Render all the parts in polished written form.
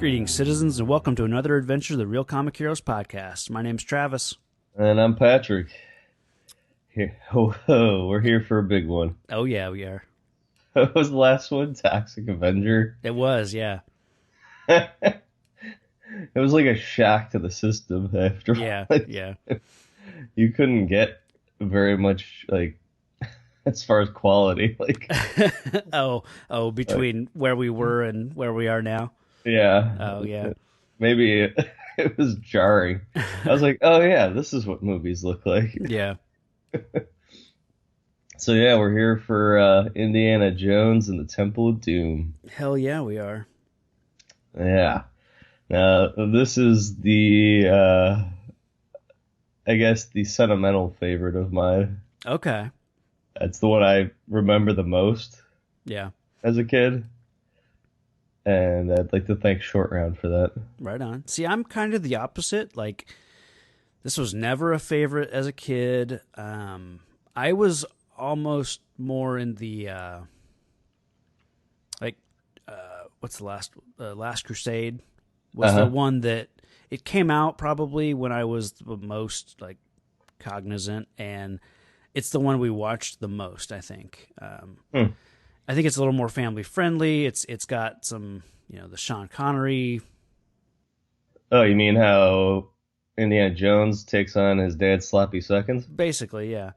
Greetings, citizens, and welcome to another adventure of the Real Comic Heroes podcast. My name's Travis. And I'm Patrick. Here, we're here for a big one. Oh, yeah, we are. What was the last one? Toxic Avenger? It was, yeah. It was like a shock to the system after. Yeah, Like, yeah. you couldn't get very much, like, as far as quality. Like, Between where we were and where we are now. yeah. Oh, yeah. Maybe it was jarring. I was like, oh, yeah, this is what movies look like. Yeah. So, yeah, we're here for Indiana Jones and the Temple of Doom. Hell yeah, we are. Yeah. Now, this is I guess, the sentimental favorite of mine. Okay. It's the one I remember the most Yeah. as a kid. And I'd like to thank Short Round for that. Right on. See, I'm kind of the opposite. Like, this was never a favorite as a kid. I was almost more in the, what's the Last Crusade was the one that it came out probably when I was the most like cognizant, and it's the one we watched the most, I think. I think it's a little more family friendly. It's got some, the Sean Connery. Oh, you mean how Indiana Jones takes on his dad's sloppy seconds? Basically, yeah.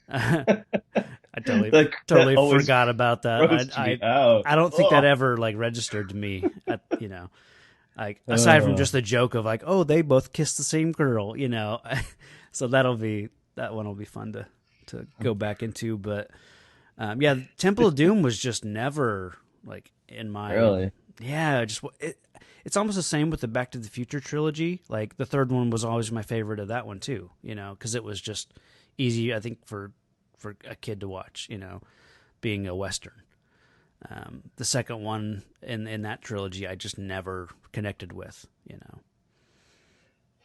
I totally That always forgot about that. grossed me out. I don't think Oh. that ever like registered to me. Like aside from just the joke of like, oh, they both kissed the same girl, So that one will be fun to go back into. But yeah, Temple of Doom was just never like in my Really? Yeah, it's almost the same with the Back to the Future trilogy. Like the third one was always my favorite of that one too, because it was just easy, I think, for a kid to watch, being a Western. The second one in that trilogy, I just never connected with,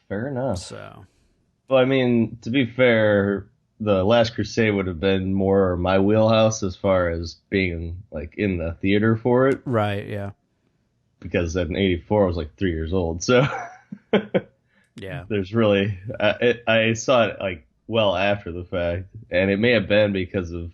Fair enough. So, Well, I mean, to be fair, the Last Crusade would have been more my wheelhouse as far as being like in the theater for it, right, yeah, because in '84 I was like 3 years old. So yeah, there's really I saw it like well after the fact, and it may have been because of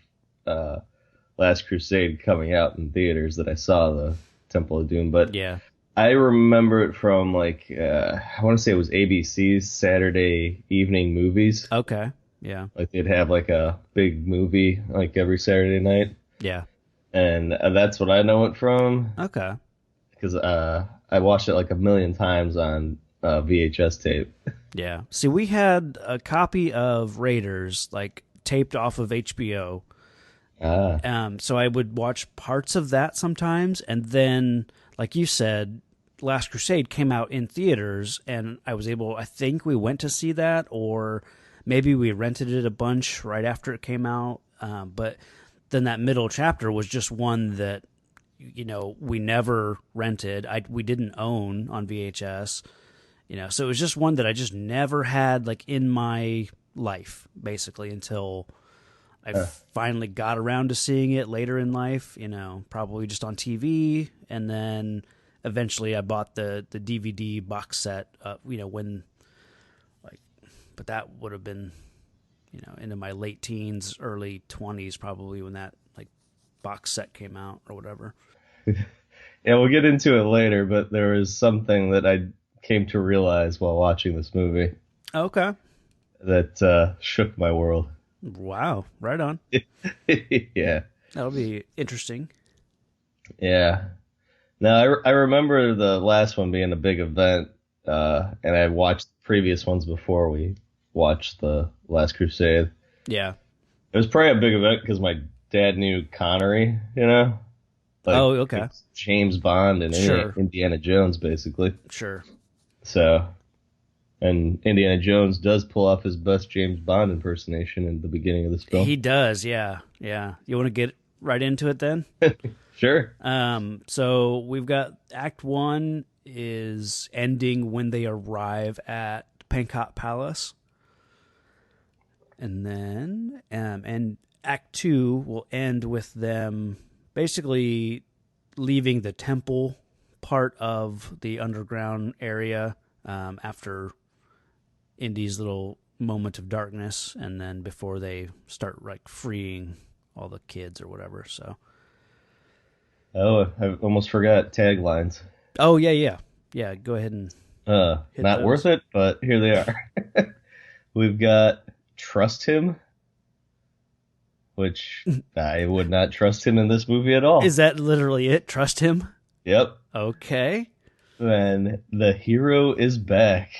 Last Crusade coming out in theaters that I saw the Temple of Doom. But yeah, I remember it from like I want to say it was ABC's Saturday evening movies. okay, yeah, Like they'd have like a big movie like every Saturday night, yeah, and that's what I know it from okay, because I watched it like a million times on VHS tape. yeah. See, we had a copy of Raiders like taped off of HBO. So I would watch parts of that sometimes, and then, like you said, Last Crusade came out in theaters, and I think we went to see that, or maybe we rented it a bunch right after it came out. But then that middle chapter was just one that, we never rented. We didn't own on VHS, so it was just one that I just never had like in my life, basically, until I finally got around to seeing it later in life, probably just on TV. And then eventually I bought the DVD box set, when, like, but that would have been, into my late teens, early 20s, probably when that, like, box set came out or whatever. Yeah, we'll get into it later, but there was something that I came to realize while watching this movie Okay. that shook my world. Wow. Right on. Yeah. That'll be interesting. Yeah. Now, I remember the last one being a big event, and I watched previous ones before we watched the Last Crusade. Yeah. It was probably a big event because my dad knew Connery, Like, Oh, okay. it's James Bond and Sure. Indiana Jones, basically. Sure. So, and Indiana Jones does pull off his best James Bond impersonation in the beginning of this film. He does. Yeah. Yeah. You want to get right into it then? Sure. So we've got Act 1 is ending when they arrive at Pankot Palace. And then, and Act 2 will end with them basically leaving the temple part of the underground area after Indy's little moment of darkness, and then before they start like freeing all the kids or whatever. So. Oh, I almost forgot taglines. Oh yeah. Go ahead and hit not those. worth it, but here they are. We've got trust him, which I would not trust him in this movie at all. Is that literally it? Trust him? Yep. Okay. And the hero is back.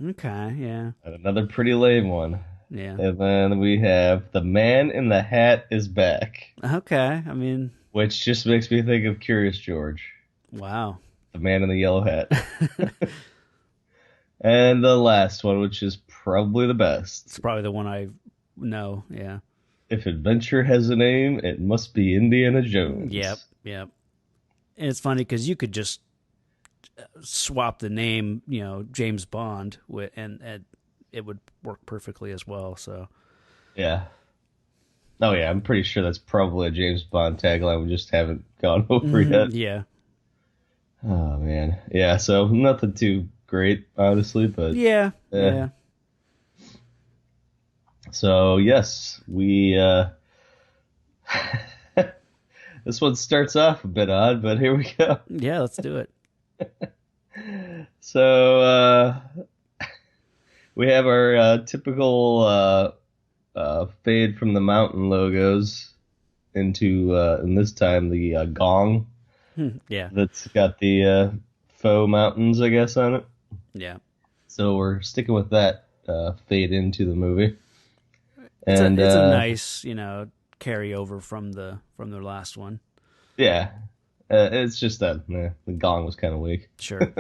Okay, yeah. Another pretty lame one. Yeah. And then we have the man in the hat is back. Okay, I mean... Which just makes me think of Curious George. Wow. The man in the yellow hat. And the last one, which is probably the best. It's probably the one I know, yeah. If adventure has a name, it must be Indiana Jones. Yep. And it's funny because you could just swap the name, James Bond, and it would work perfectly as well, so... Yeah. Oh, yeah, I'm pretty sure that's probably a James Bond tagline we just haven't gone over yet. Yeah. Oh, man. Yeah, so nothing too great, honestly, but... Yeah. So, yes, we... This one starts off a bit odd, but here we go. Yeah, let's do it. So, we have our typical... fade from the mountain logos into, and this time the gong. Yeah. That's got the faux mountains, I guess, on it. Yeah. So we're sticking with that fade into the movie. It's a nice, carryover from the last one. Yeah. It's just that the gong was kind of weak. Sure.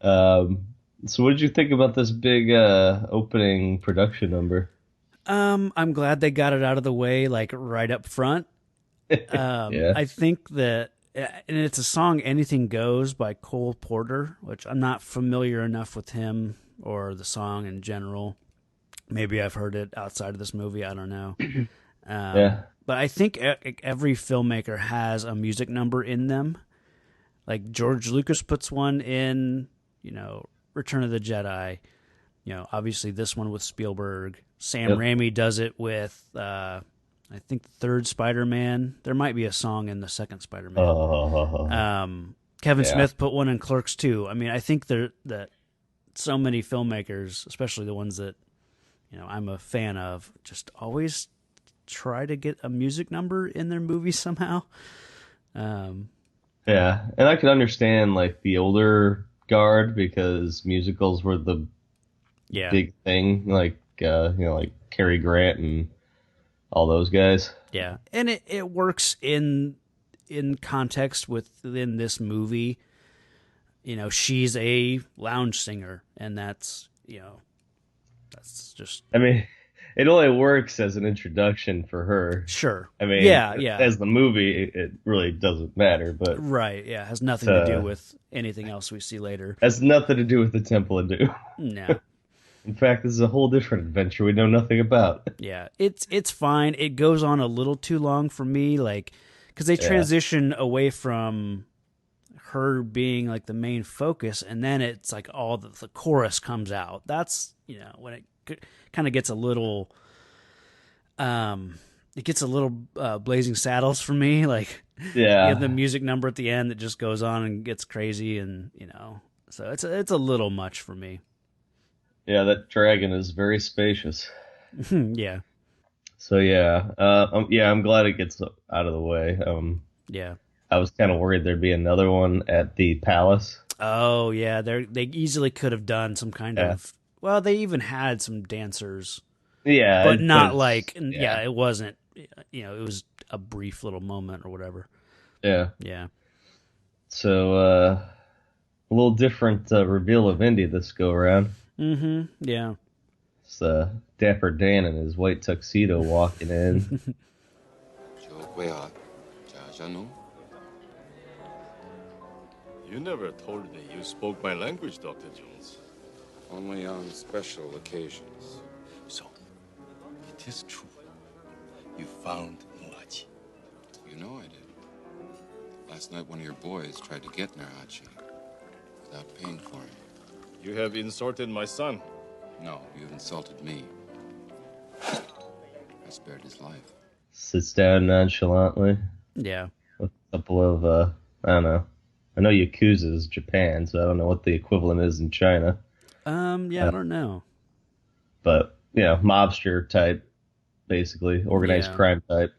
So what did you think about this big opening production number? I'm glad they got it out of the way, like right up front. Yeah. I think that, and it's a song, "Anything Goes" by Cole Porter, which I'm not familiar enough with him or the song in general. Maybe I've heard it outside of this movie. I don't know. Yeah. But I think every filmmaker has a music number in them. Like George Lucas puts one in, Return of the Jedi. Obviously this one with Spielberg. Sam Raimi does it with, I think, the third Spider-Man. There might be a song in the second Spider-Man. Kevin Smith put one in Clerks too. I mean, I think that so many filmmakers, especially the ones that I'm a fan of, just always try to get a music number in their movies somehow. Yeah, and I can understand like the older guard because musicals were the big thing, like like Cary Grant and all those guys. Yeah, and it works in context within this movie. She's a lounge singer, and that's that's just. I mean, it only works as an introduction for her. Sure. I mean, yeah. As the movie, it really doesn't matter, but right. Yeah, it has nothing to do with anything else we see later. Has nothing to do with the Temple of Doom. No. In fact, this is a whole different adventure we know nothing about. Yeah, it's fine. It goes on a little too long for me, like, because they transition away from her being like the main focus, and then it's like all the chorus comes out. That's when it kind of gets a little, it gets a little Blazing Saddles for me. Like, you have the music number at the end that just goes on and gets crazy, and so it's a little much for me. Yeah, that dragon is very spacious. Yeah. So I'm glad it gets out of the way. Yeah. I was kind of worried there'd be another one at the palace. Oh yeah, they easily could have done some kind of. Well, they even had some dancers. Yeah, but not like. Yeah, it wasn't. It was a brief little moment or whatever. Yeah. Yeah. So a little different reveal of Indy this go around. Mm-hmm. Yeah. It's Dapper Dan in his white tuxedo walking in. You never told me you spoke my language, Dr. Jones. Only on special occasions. So, it is true. You found Muachi. You know I did. I Last night, one of your boys tried to get Narachi without paying for him. You have insulted my son. No, you've insulted me. I spared his life. Sits down nonchalantly. Yeah. With a couple of, I don't know. I know Yakuza is Japan, so I don't know what the equivalent is in China. Yeah, I don't know. But, mobster type, basically. Organized crime type.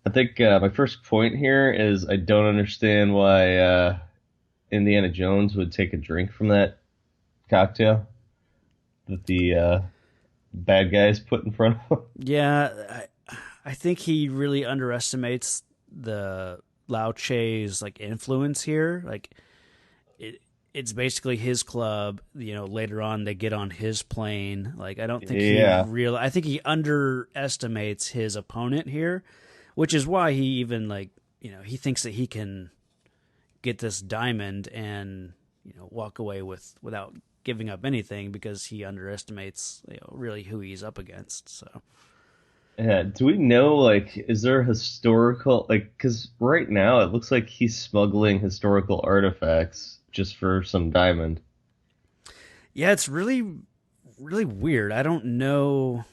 I think my first point here is I don't understand why Indiana Jones would take a drink from that cocktail that the bad guys put in front of him. Yeah, I think he really underestimates the Lao Che's influence here. It's basically his club. Later on they get on his plane. I don't think I think he underestimates his opponent here, which is why he even he thinks that he can get this diamond and walk away without giving up anything, because he underestimates really who he's up against. So yeah, do we know is there a historical because right now it looks like he's smuggling historical artifacts just for some diamond. Yeah, it's really, really weird. I don't know.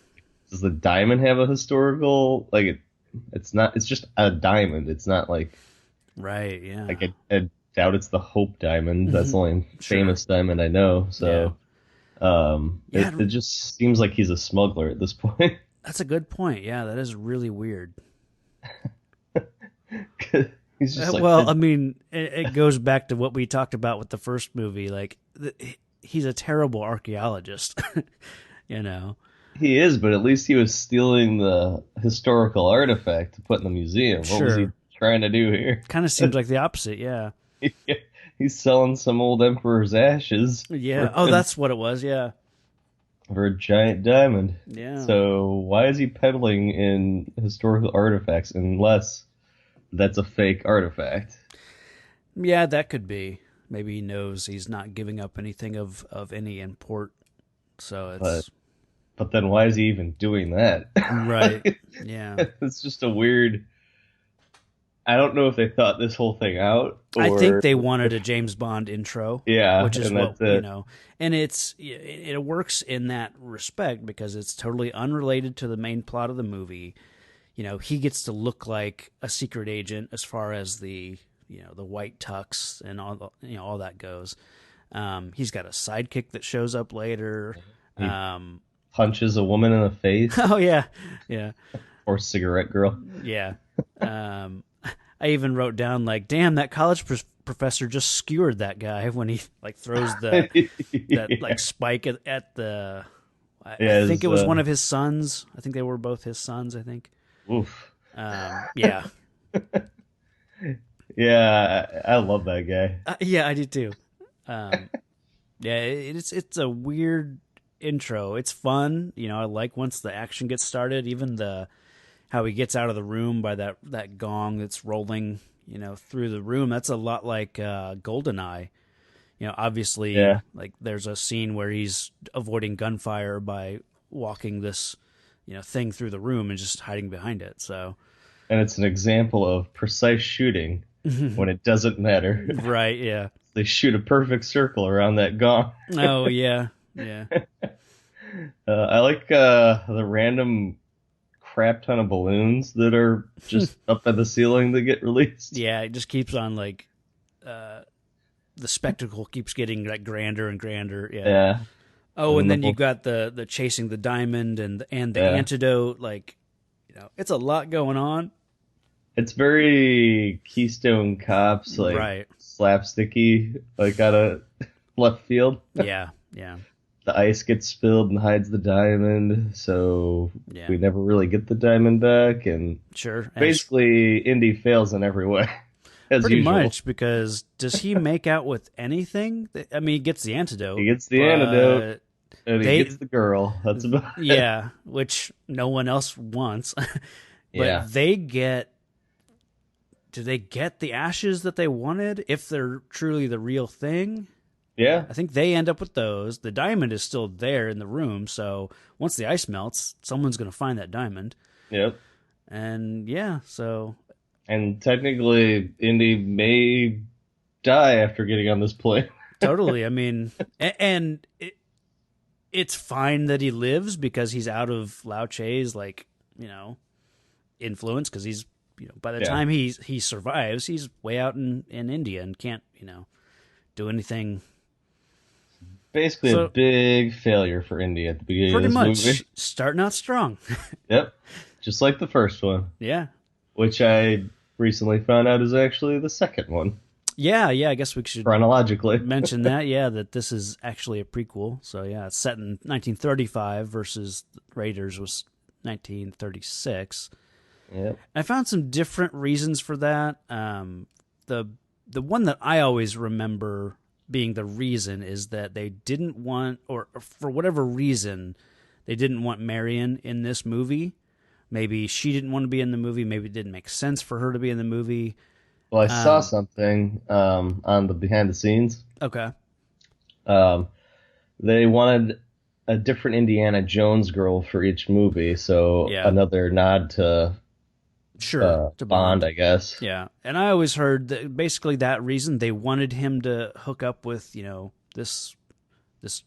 Does the diamond have a historical it's not. It's just a diamond. It's not right. Yeah. I doubt it's the Hope diamond. That's the only famous diamond I know. So, it just seems like he's a smuggler at this point. That's a good point. Yeah, that is really weird. He's just I mean, it goes back to what we talked about with the first movie. He's a terrible archaeologist. He is, but at least he was stealing the historical artifact to put in the museum. What was he trying to do here? Kind of seems like the opposite, yeah. He's selling some old emperor's ashes. Yeah. That's what it was, yeah. For a giant diamond. Yeah. So why is he peddling in historical artifacts unless that's a fake artifact? Yeah, that could be. Maybe he knows he's not giving up anything of any import. So it's... But then why is he even doing that? Right. Yeah. It's just a weird... I don't know if they thought this whole thing out. Or... I think they wanted a James Bond intro. Yeah. Which is what, and it works in that respect because it's totally unrelated to the main plot of the movie. He gets to look like a secret agent as far as the white tux and all that goes. He's got a sidekick that shows up later. Punches a woman in the face. Oh yeah, yeah. Or cigarette girl. Yeah. I even wrote down damn, that college professor just skewered that guy when he throws that spike at the. I think it was one of his sons. I think they were both his sons. I think. Oof. Yeah. Yeah, I love that guy. Yeah, I do too. Yeah, it's a weird intro. It's fun. I like once the action gets started. Even how he gets out of the room by that gong that's rolling, through the room. That's a lot like GoldenEye. Obviously, there's a scene where he's avoiding gunfire by walking this, thing through the room and just hiding behind it. So, and it's an example of precise shooting when it doesn't matter. Right? Yeah. They shoot a perfect circle around that gong. Oh yeah, yeah. I like the random crap ton of balloons that are just up at the ceiling that get released. Yeah, it just keeps on the spectacle keeps getting grander and grander. Yeah. Oh, and then you got the chasing the diamond and the antidote. It's a lot going on. It's very Keystone Cops, right. Slapsticky, out of left field. Yeah, yeah. The ice gets spilled and hides the diamond, so we never really get the diamond back. And basically, Indy fails in every way, as pretty usual. much, because does he make out with anything? I mean, he gets the antidote. He gets the antidote, and he gets the girl. That's about it. Yeah, which no one else wants. But they get... Do they get the ashes that they wanted if they're truly the real thing? Yeah. I think they end up with those. The diamond is still there in the room, so once the ice melts, someone's going to find that diamond. Yep. And so... And technically, Indy may die after getting on this plane. Totally. I mean, and it's fine that he lives because he's out of Lao Che's, like, influence, because he's, by the time he survives, he's way out in India and can't, do anything. Basically a big failure for India at the beginning of this movie. Starting out strong. Yep. Just like the first one. Yeah. Which I recently found out is actually the second one. Yeah, I guess we should chronologically mention that, that this is actually a prequel. So, it's set in 1935 versus Raiders was 1936. Yep. I found some different reasons for that. The one that I always remember being the reason is that they didn't want, or for whatever reason, they didn't want Marion in this movie. Maybe she didn't want to be in the movie. Maybe it didn't make sense for her to be in the movie. Well, I saw something on the behind the scenes. Okay. They wanted a different Indiana Jones girl for each movie, so another nod to to Bond, I guess. Yeah, and I always heard that basically that reason they wanted him to hook up with this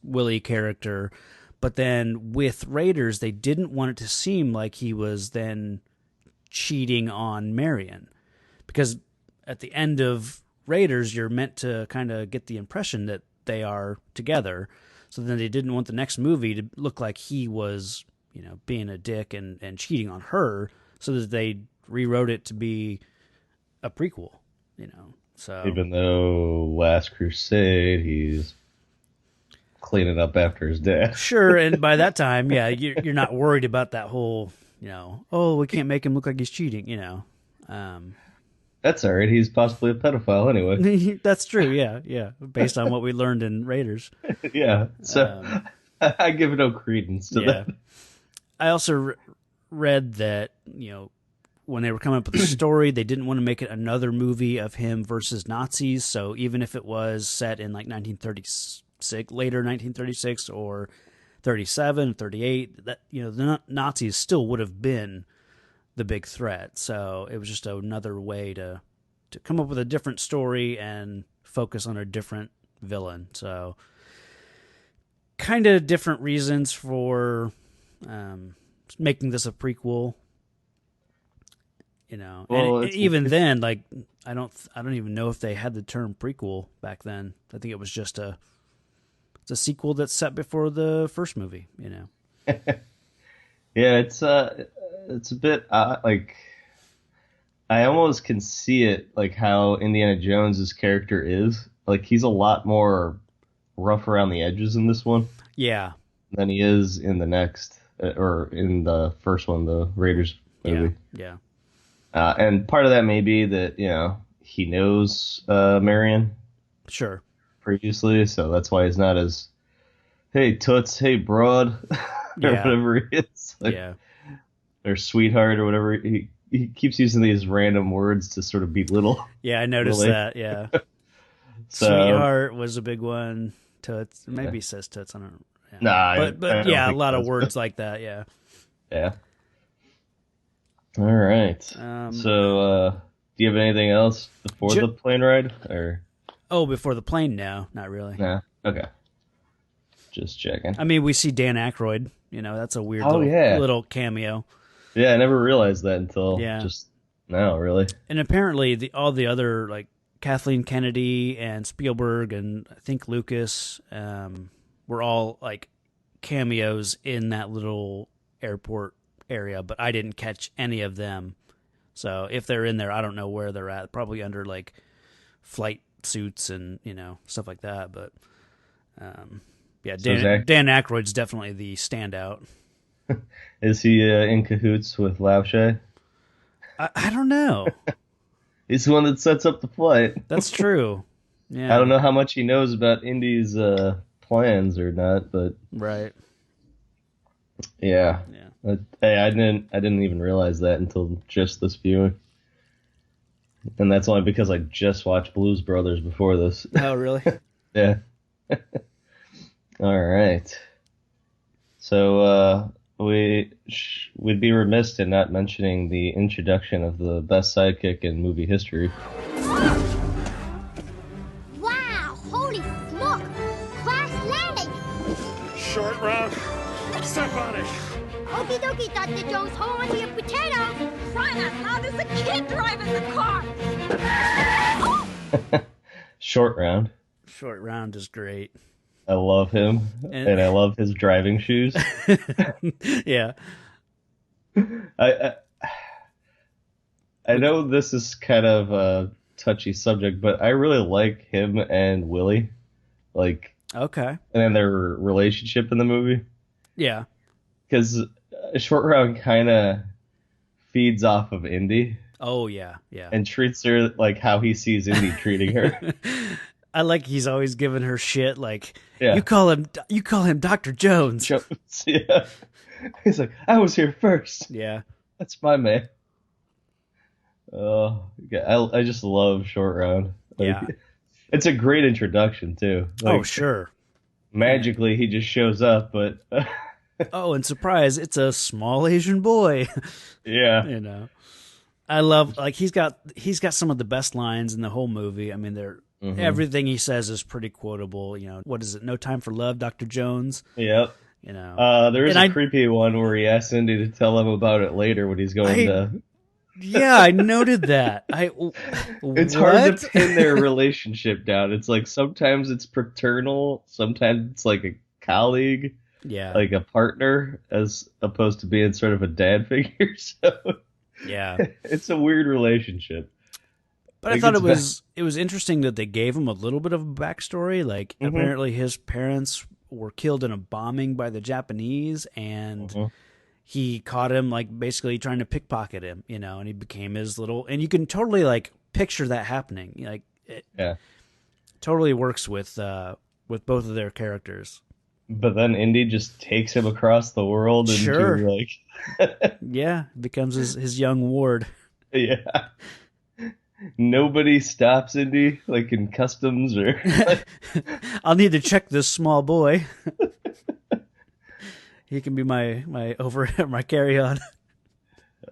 Willie character, but then with Raiders they didn't want it to seem like he was then cheating on Marion, because at the end of Raiders, you're meant to kind of get the impression that they are together. So then they didn't want the next movie to look like he was, being a dick and cheating on her, so that they rewrote it to be a prequel, So even though Last Crusade, he's cleaning up after his dad. Sure, and by that time, you're not worried about that whole, we can't make him look like he's cheating, That's all right. He's possibly a pedophile anyway. That's true. Yeah. Based on what we learned in Raiders. Yeah. So I give no credence to that. I also read that when they were coming up with the story, they didn't want to make it another movie of him versus Nazis. So even if it was set in like 1936, later 1936 or 37, 38, that the Nazis still would have been the big threat. So it was just another way to come up with a different story and focus on a different villain. So kind of different reasons for making this a prequel. Well, and even then, like I don't even know if they had the term prequel back then. I think it was just it's a sequel that's set before the first movie. Yeah, it's a bit like I almost can see it, like how Indiana Jones's character is. Like he's a lot more rough around the edges in this one. Yeah. Than he is in the next or in the first one, the Raiders movie. Yeah. And part of that may be that he knows Marion. Sure. Previously, so that's why he's not as hey toots, hey broad, or whatever he is. Like, or sweetheart or whatever. He keeps using these random words to sort of belittle. Yeah, I noticed that. Yeah. So, sweetheart was a big one. Toots, maybe he says toots. I don't know. Yeah. Nah, but a lot of words like that. Yeah. Yeah. All right. So, do you have anything else before the plane ride, or? Oh, before the plane? No, not really. Nah. Okay. Just checking. I mean, we see Dan Aykroyd. That's a weird little cameo. Yeah, I never realized that until just now, really. And apparently, all the other, like, Kathleen Kennedy and Spielberg and I think Lucas were all, like, cameos in that little airport area, but I didn't catch any of them. So if they're in there, I don't know where they're at. Probably under, like, flight suits and, stuff like that. But, Dan Aykroyd's definitely the standout. Is he in cahoots with Lao Che? I don't know. He's the one that sets up the flight. That's true. Yeah. I don't know how much he knows about Indy's plans or not, but right. Yeah. Hey, I didn't even realize that until just this viewing, and that's only because I just watched Blues Brothers before this. Oh, really? Yeah. All right. So we we'd be remiss in not mentioning the introduction of the best sidekick in movie history. Wow! Holy smoke! Crash landing! Short round. Step on it. Okie dokie, Dr. Jones. Hold on to your potato. Crying out loud, there's a kid driving the car. Short round. Short round is great. I love him, and I love his driving shoes. Yeah. I know this is kind of a touchy subject, but I really like him and Willie. Like, okay. And then their relationship in the movie. Yeah. Because Short Round kind of feeds off of Indy. Oh, yeah, yeah. And treats her like how he sees Indy treating her. I like he's always giving her shit, like, yeah. you call him Dr. Jones. Yeah. He's like, I was here first. Yeah. That's my man. Oh, yeah, I just love Short Round. Like, yeah. It's a great introduction, too. Like, oh, sure. Magically, he just shows up, but... oh, and surprise, it's a small Asian boy. Yeah. You know. I love, like, he's got some of the best lines in the whole movie. I mean, everything he says is pretty quotable. You know, what is it? No time for love, Dr. Jones. Yep. You know, there is a creepy one where he asks Indy to tell him about it later when he's going to. Yeah, I noted that. It's hard to pin their relationship down. It's like sometimes it's paternal, sometimes it's like a colleague, like a partner, as opposed to being sort of a dad figure. So yeah, it's a weird relationship. But like, I thought it was interesting that they gave him a little bit of a backstory. Like apparently his parents were killed in a bombing by the Japanese, and he caught him like basically trying to pickpocket him, you know, and he became his little. And you can totally like picture that happening. Like it totally works with both of their characters. But then Indy just takes him across the world and like yeah, becomes his young ward. Yeah. Nobody stops Indy, like in customs or. I'll need to check this small boy. He can be my carry on.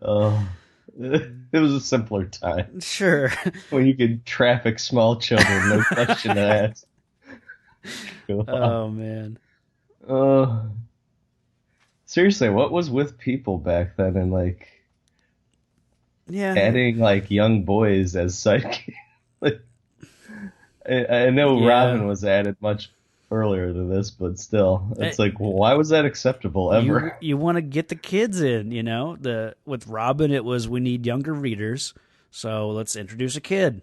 Oh, it was a simpler time. Sure. When you could traffic small children, no question asked. Oh man. Seriously, what was with people back then and like. Yeah. Adding like young boys as sidekicks. Like, I know Robin was added much earlier than this, but still, it's like, why was that acceptable ever? You want to get the kids in, you know. With Robin, it was we need younger readers, so let's introduce a kid.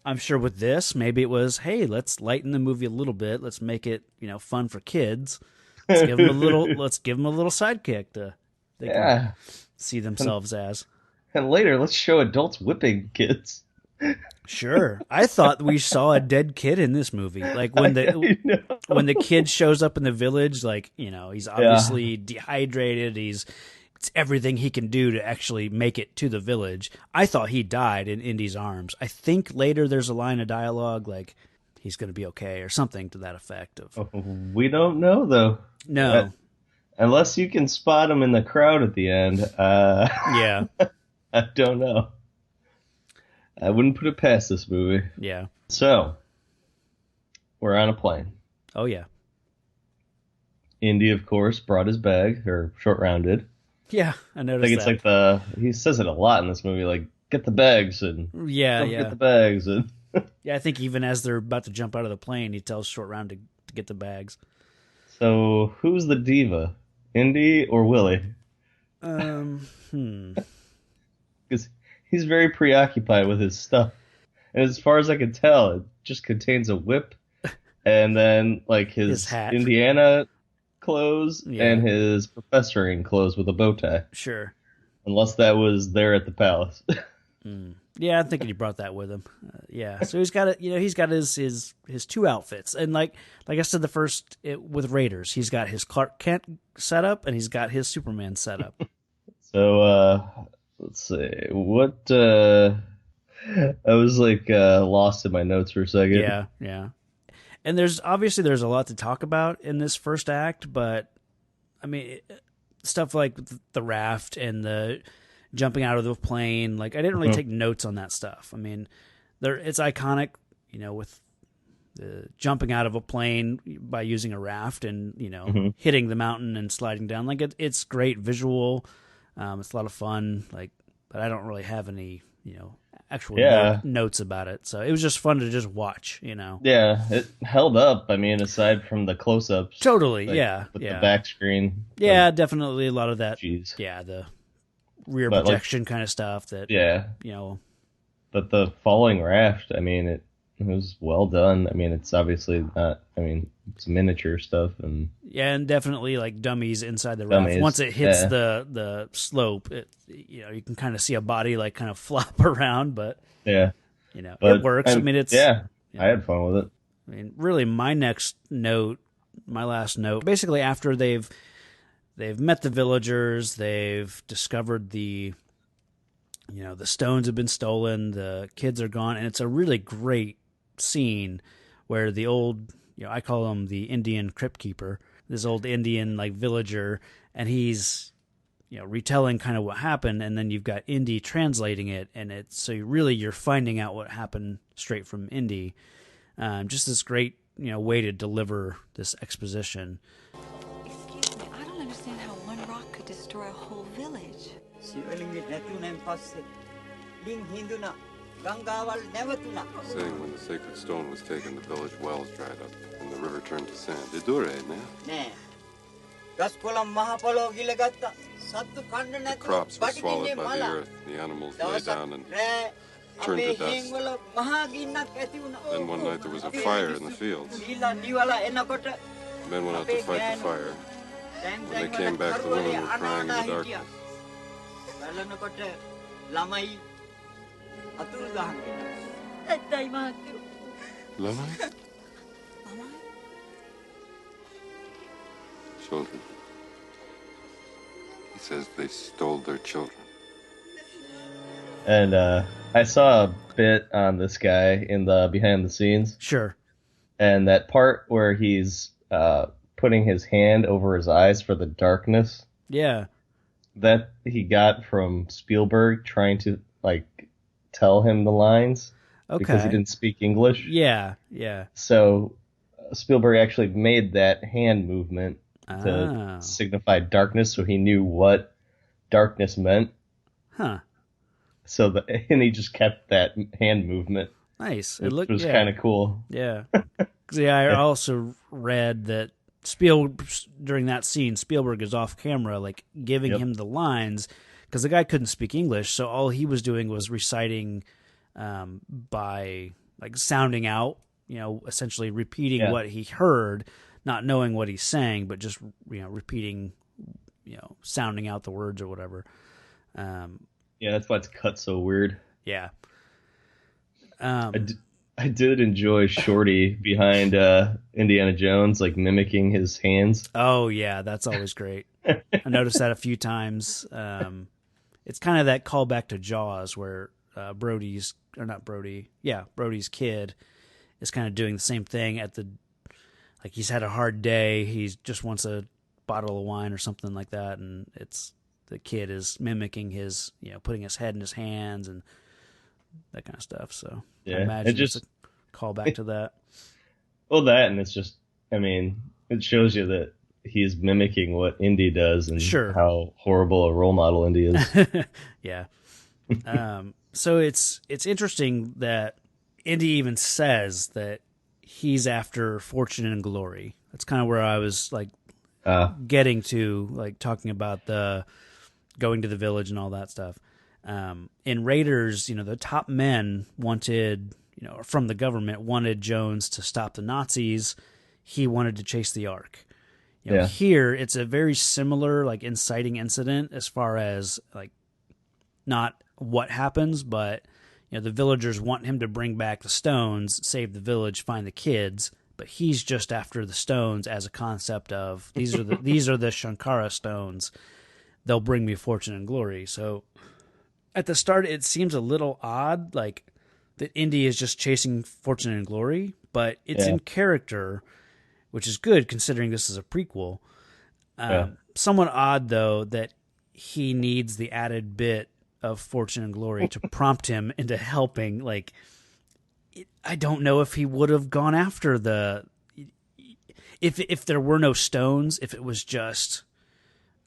I'm sure with this, maybe it was, hey, let's lighten the movie a little bit. Let's make it, you know, fun for kids. Let's give them a little. Let's give them a little sidekick they can see themselves as. And later, let's show adults whipping kids. Sure. I thought we saw a dead kid in this movie. Like when the kid shows up in the village, like, you know, he's obviously dehydrated. It's everything he can do to actually make it to the village. I thought he died in Indy's arms. I think later there's a line of dialogue like he's going to be okay or something to that effect. We don't know, though. No. Unless you can spot him in the crowd at the end. Yeah. I don't know. I wouldn't put it past this movie. Yeah. So, we're on a plane. Oh, yeah. Indy, of course, brought his bag, or Short Round did. Yeah, I noticed I think it's like he says it a lot in this movie, like, get the bags, and get the bags. And yeah, I think even as they're about to jump out of the plane, he tells Short Round to get the bags. So, who's the diva? Indy or Willie? Because he's very preoccupied with his stuff. And as far as I can tell, it just contains a whip and then like his hat. Indiana clothes and his professoring clothes with a bow tie. Sure. Unless that was there at the palace. Yeah, I'm thinking he brought that with him. Yeah, so he's got he's got his two outfits, and like I said, with Raiders, he's got his Clark Kent setup and he's got his Superman setup. So let's see what I was like lost in my notes for a second. Yeah. And there's a lot to talk about in this first act, but I mean, stuff like the raft and the jumping out of the plane, like I didn't really take notes on that stuff. I mean, it's iconic, with the jumping out of a plane by using a raft and, hitting the mountain and sliding down. Like it's great visual. It's a lot of fun, like, but I don't really have any, actual notes about it. So it was just fun to just watch, Yeah, it held up. I mean, aside from the close-ups. Totally, With the back screen. Yeah, definitely a lot of that. Jeez. Yeah, the rear projection kind of stuff that, But the falling raft, I mean, it was well done. I mean, it's obviously not, it's miniature stuff. And definitely like dummies inside the raft. Once it hits the slope, you can kind of see a body like kind of flop around, but it works. I mean, it's I had fun with it. I mean, really, my last note, basically after they've met the villagers, they've discovered the stones have been stolen, the kids are gone, and it's a really great scene where the old, I call him the Indian crypt keeper, this old Indian like villager, and he's retelling kind of what happened, and then you've got Indy translating it, and you're finding out what happened straight from Indy. Just this great way to deliver this exposition. Excuse me, I don't understand how one rock could destroy a whole village. Saying when the sacred stone was taken, the village wells dried up and the river turned to sand. The crops were swallowed by the earth. The animals lay down and turned to dust. Then one night there was a fire in the fields. Men went out to fight the fire. When they came back, the women were crying in the darkness. Lamai? Children. He says they stole their children. And I saw a bit on this guy in the behind the scenes. Sure. And that part where he's putting his hand over his eyes for the darkness. Yeah. That he got from Spielberg trying to tell him the lines. Okay. Because he didn't speak English. Yeah. So Spielberg actually made that hand movement to signify darkness, so he knew what darkness meant. Huh. So and he just kept that hand movement. Nice. It was kind of cool. Yeah. I also read that during that scene, Spielberg is off camera, giving him the lines, because the guy couldn't speak English, so all he was doing was reciting by sounding out, essentially repeating what he heard, not knowing what he's saying, but just repeating, sounding out the words or whatever. Yeah, that's why it's cut so weird. Yeah. I did enjoy Shorty behind Indiana Jones, mimicking his hands. Oh yeah, that's always great. I noticed that a few times. It's kind of that callback to Jaws, where Brody's kid is kind of doing the same thing he's had a hard day. He just wants a bottle of wine or something like that, and the kid is mimicking his, putting his head in his hands and that kind of stuff. So I imagine it's a callback to that. Well, that, and it's just, it shows you that he's mimicking what Indy does and how horrible a role model Indy is. Yeah. So it's interesting that Indy even says that he's after fortune and glory. That's kind of where I was getting to, talking about the going to the village and all that stuff. In Raiders, the top men wanted, from the government, wanted Jones to stop the Nazis. He wanted to chase the Ark. Here, it's a very similar, inciting incident as far as, not what happens, but, the villagers want him to bring back the stones, save the village, find the kids, but he's just after the stones as a concept of, these are the Shankara stones. They'll bring me fortune and glory. So at the start, it seems a little odd, that Indy is just chasing fortune and glory, but it's in character, which is good considering this is a prequel. somewhat odd, though, that he needs the added bit of fortune and glory to prompt him into helping. Like, I don't know if he would have gone after if there were no stones, if it was just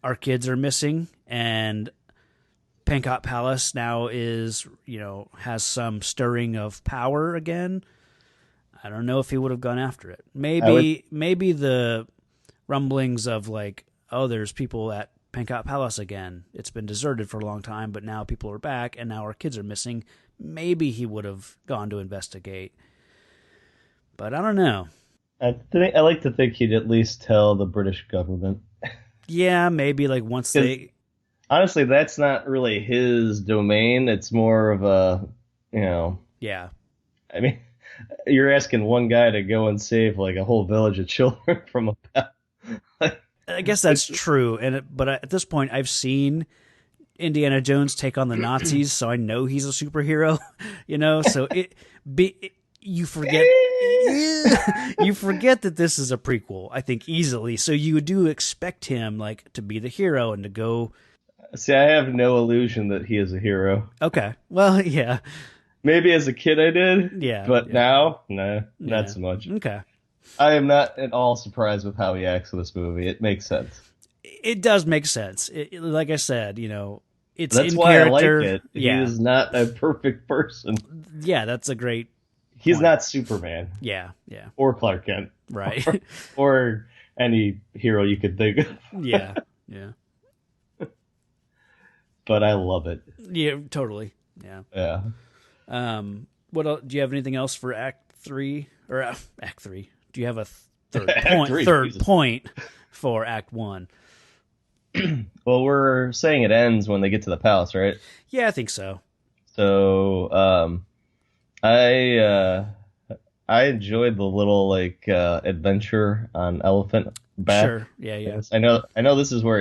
our kids are missing and Pankot Palace now is, has some stirring of power again. I don't know if he would have gone after it. Maybe the rumblings of like, oh, there's people at Pankot Palace again. It's been deserted for a long time, but now people are back, and now our kids are missing. Maybe he would have gone to investigate. But I don't know. I like to think he'd at least tell the British government. Yeah, maybe like once they... Honestly, that's not really his domain. It's more of a, Yeah. I mean, you're asking one guy to go and save like a whole village of children from a pet. I guess that's true. But at this point, I've seen Indiana Jones take on the Nazis, so I know he's a superhero, so you forget that this is a prequel, I think, easily. So you do expect him like to be the hero and to go. See, I have no illusion that he is a hero. Okay. Well, yeah. Maybe as a kid I did. Yeah. But now, no, not so much. Okay. I am not at all surprised with how he acts in this movie. It makes sense. It does make sense. Like I said, it's that's in why character. I like it. Yeah. He is not a perfect person. Yeah, that's a great He's point. not Superman. Yeah. Or Clark Kent. Right. Or any hero you could think of. Yeah. But I love it. Yeah, totally. Yeah. Yeah. What else, do you have anything else for Act 3 or Act 3? Do you have a third point for Act 1? Well, we're saying it ends when they get to the palace, right? Yeah, I think so. So, I enjoyed the little adventure on elephant back. Sure. Yeah. I know this is where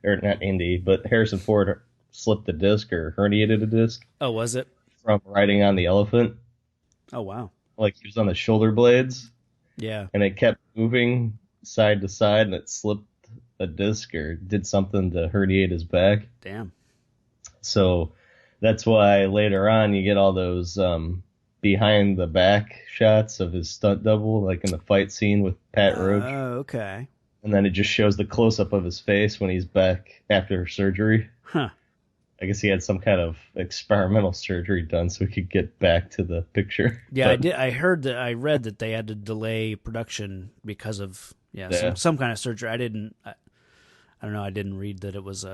but Harrison Ford slipped a disc or herniated a disc. Oh, was it? From riding on the elephant. Oh, wow. Like he was on the shoulder blades. Yeah. And it kept moving side to side and it slipped a disc or did something to herniate his back. Damn. So that's why later on you get all those behind the back shots of his stunt double, like in the fight scene with Pat Roach. Oh, okay. And then it just shows the close up of his face when he's back after surgery. Huh. I guess he had some kind of experimental surgery done so he could get back to the picture. Yeah, I read that they had to delay production because of some kind of surgery. I don't know. I didn't read that it was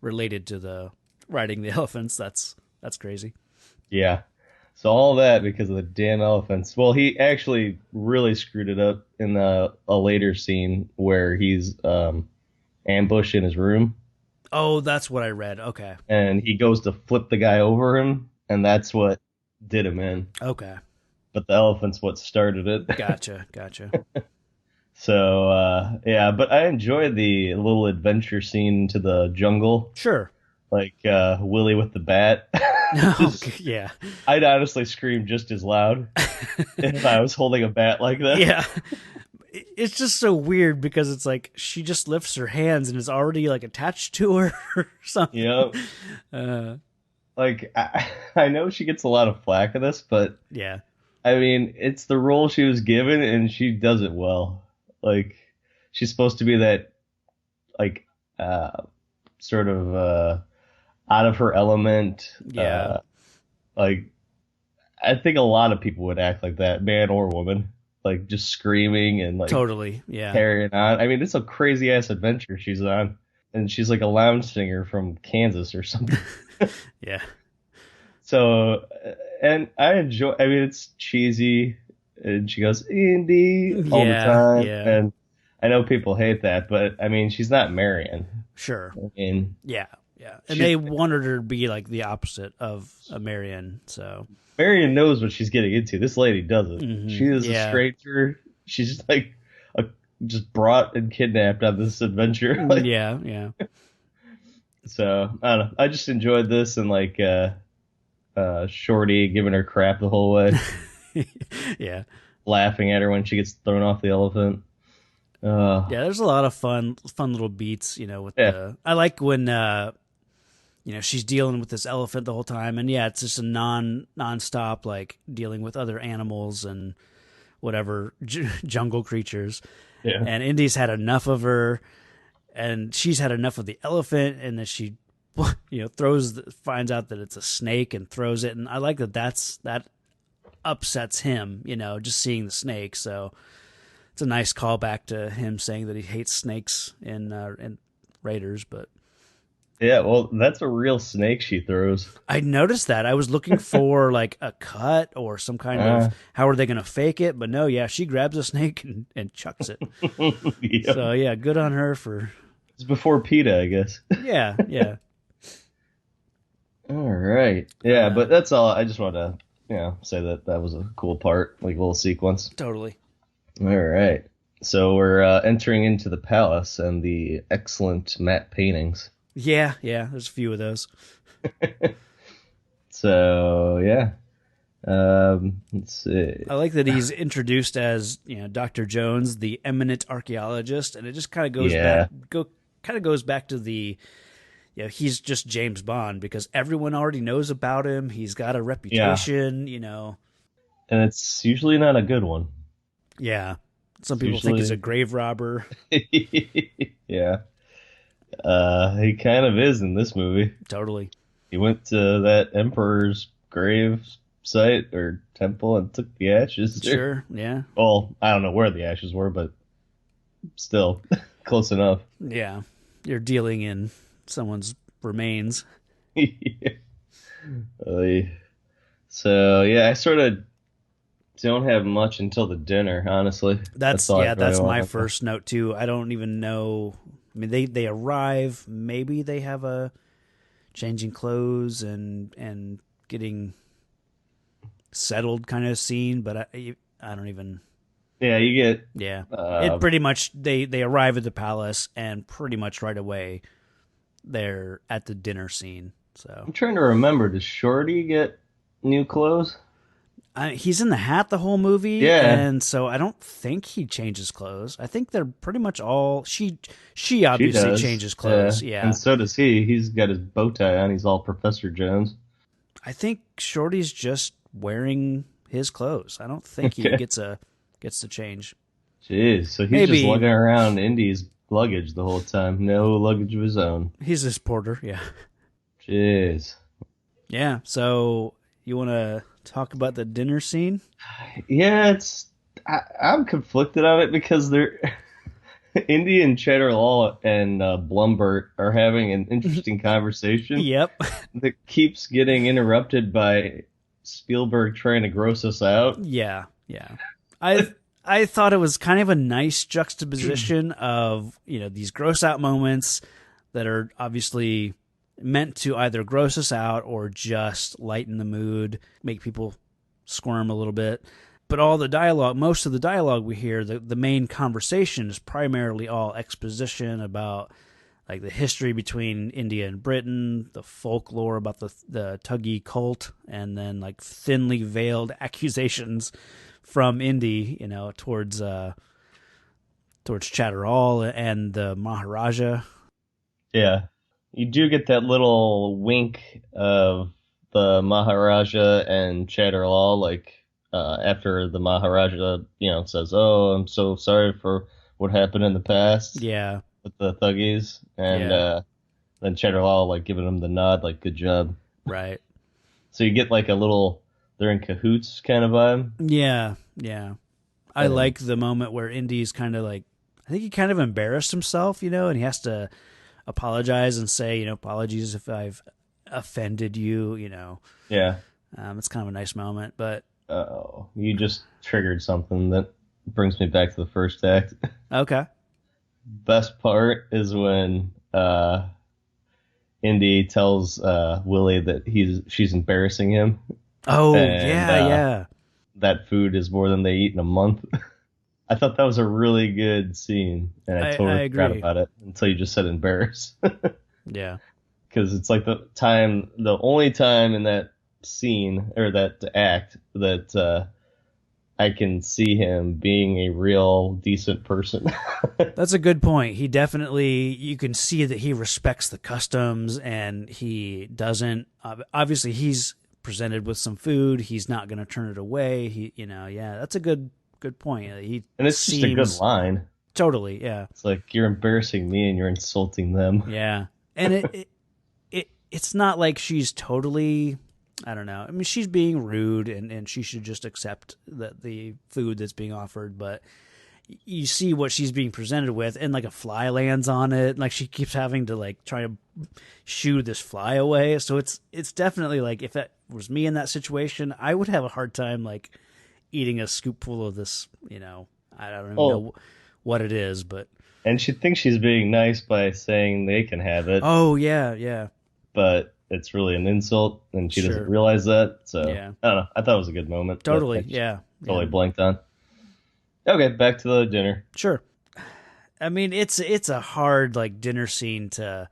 related to the riding the elephants. That's crazy. Yeah. So all that because of the damn elephants. Well, he actually really screwed it up in a later scene where he's ambushed in his room. Oh, that's what I read. Okay. And he goes to flip the guy over him, and that's what did him in. Okay. But the elephant's what started it. Gotcha. So, but I enjoyed the little adventure scene to the jungle. Sure. Like Willie with the bat. Yeah. I'd honestly scream just as loud if I was holding a bat like that. Yeah. It's just so weird because it's like she just lifts her hands and is already like attached to her or something. Yep. I know she gets a lot of flack for this, but yeah. I mean, it's the role she was given and she does it well. Like she's supposed to be that sort of out of her element. Yeah. I think a lot of people would act like that, man or woman. Like just screaming and like totally, yeah, carrying on. I mean, it's a crazy ass adventure she's on, and she's like a lounge singer from Kansas or something. Yeah. So, and I enjoy. I mean, it's cheesy, and she goes indie all the time, and I know people hate that, but I mean, she's not Marion. Sure. I mean, yeah, and they wanted her to be like the opposite of a Marion, so. Marion knows what she's getting into. This lady doesn't. Mm-hmm. She is a stranger. She's just like just brought and kidnapped on this adventure. Yeah. So I don't know. I just enjoyed this and like Shorty giving her crap the whole way. Yeah. Laughing at her when she gets thrown off the elephant. Yeah, there's a lot of fun little beats, with I like when she's dealing with this elephant the whole time, and it's just a non-stop, like, dealing with other animals and whatever jungle creatures. Yeah. And Indy's had enough of her, and she's had enough of the elephant, and then she finds out that it's a snake and throws it. And I like that upsets him, just seeing the snake. So it's a nice callback to him saying that he hates snakes in Raiders. But yeah, well, that's a real snake she throws. I noticed that. I was looking for like a cut or some kind of, how are they going to fake it? But no, she grabs a snake and chucks it. Yep. So good on her for. It's before PETA, I guess. Yeah. All right. Yeah, but that's all. I just wanted to, say that was a cool part, like a little sequence. Totally. All right. So we're entering into the palace and the excellent matte paintings. Yeah. There's a few of those. So, yeah. Let's see. I like that he's introduced as, Dr. Jones, the eminent archaeologist, and it just kind of goes back to the, he's just James Bond because everyone already knows about him. He's got a reputation, And it's usually not a good one. Yeah. Some people think he's a grave robber. Yeah. He kind of is in this movie. Totally. He went to that emperor's grave site or temple and took the ashes. Sure, yeah. Well, I don't know where the ashes were, but still close enough. Yeah. You're dealing in someone's remains. So, I sort of don't have much until the dinner, honestly. That's my first note, too. I don't even know. I mean, they arrive. Maybe they have a changing clothes and getting settled kind of scene, but I don't even. Yeah, you get. Yeah, it pretty much they arrive at the palace and pretty much right away they're at the dinner scene. So I'm trying to remember. Does Shorty get new clothes? He's in the hat the whole movie, and so I don't think he changes clothes. I think they're pretty much all she obviously changes clothes, and so does he. He's got his bow tie on. He's all Professor Jones. I think Shorty's just wearing his clothes. I don't think he gets to change. Jeez, so he's just lugging around Indy's luggage the whole time. No luggage of his own. He's his porter, yeah. Jeez. Yeah. So you want to talk about the dinner scene? Yeah, I'm conflicted on it because they're Indy and Cheddarlaw and Blumbert are having an interesting conversation. Yep. That keeps getting interrupted by Spielberg trying to gross us out. Yeah. I thought it was kind of a nice juxtaposition of, these gross out moments that are obviously meant to either gross us out or just lighten the mood, make people squirm a little bit. But most of the dialogue we hear, the main conversation is primarily all exposition about like the history between India and Britain, the folklore about the Thuggee cult, and then like thinly veiled accusations from Indy, towards Cheddarlaw and the Maharaja. Yeah. You do get that little wink of the Maharaja and Cheddarlaw, like after the Maharaja, says, "Oh, I'm so sorry for what happened in the past." Yeah, with the Thuggies, and then Cheddarlaw like giving him the nod, like "Good job." Right. So you get like a little they're in cahoots kind of vibe. Yeah. I like the moment where Indy's kind of like, I think he kind of embarrassed himself, and he has to apologize and say, apologies if I've offended you, Yeah. It's kind of a nice moment, but. Oh, you just triggered something that brings me back to the first act. Okay. Best part is when Indy tells Willie that she's embarrassing him. Oh, yeah. That food is more than they eat in a month. I thought that was a really good scene, and I totally forgot about it until you just said embarrass. Yeah. Because it's like the only time in that scene, or that act, that I I can see him being a real decent person. That's a good point. He definitely, you can see that he respects the customs, and he doesn't, obviously he's presented with some food. He's not going to turn it away. That's a good point. And it's just a good line. Totally, yeah. It's like, you're embarrassing me and you're insulting them. Yeah. And it's not like she's totally, I don't know. I mean, she's being rude, and she should just accept the food that's being offered, but you see what she's being presented with, and like a fly lands on it, and like she keeps having to like try to shoo this fly away. So it's definitely like, if that was me in that situation, I would have a hard time like eating a scoopful of this, I don't even know what it is, but. And she thinks she's being nice by saying they can have it. Oh, yeah. But it's really an insult, and she doesn't realize that. So, yeah. I don't know. I thought it was a good moment. Totally, yeah. Totally blanked on. Okay, back to the dinner. Sure. I mean, it's a hard like dinner scene to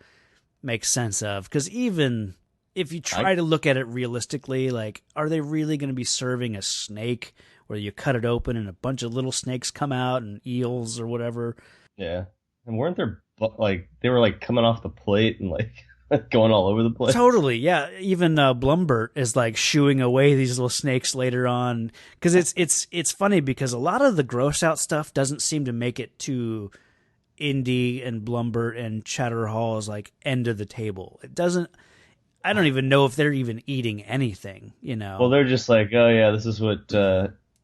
make sense of, because even if you try to look at it realistically, like, are they really going to be serving a snake where you cut it open and a bunch of little snakes come out, and eels or whatever? Yeah. And weren't there, like, they were like coming off the plate and like going all over the place? Totally, yeah. Even Blumbert is like shooing away these little snakes later on, because it's funny because a lot of the gross out stuff doesn't seem to make it to Indy and Blumbert and Chatterhall's like end of the table. It doesn't. I don't even know if they're even eating anything. Well, they're just like, oh yeah, this is what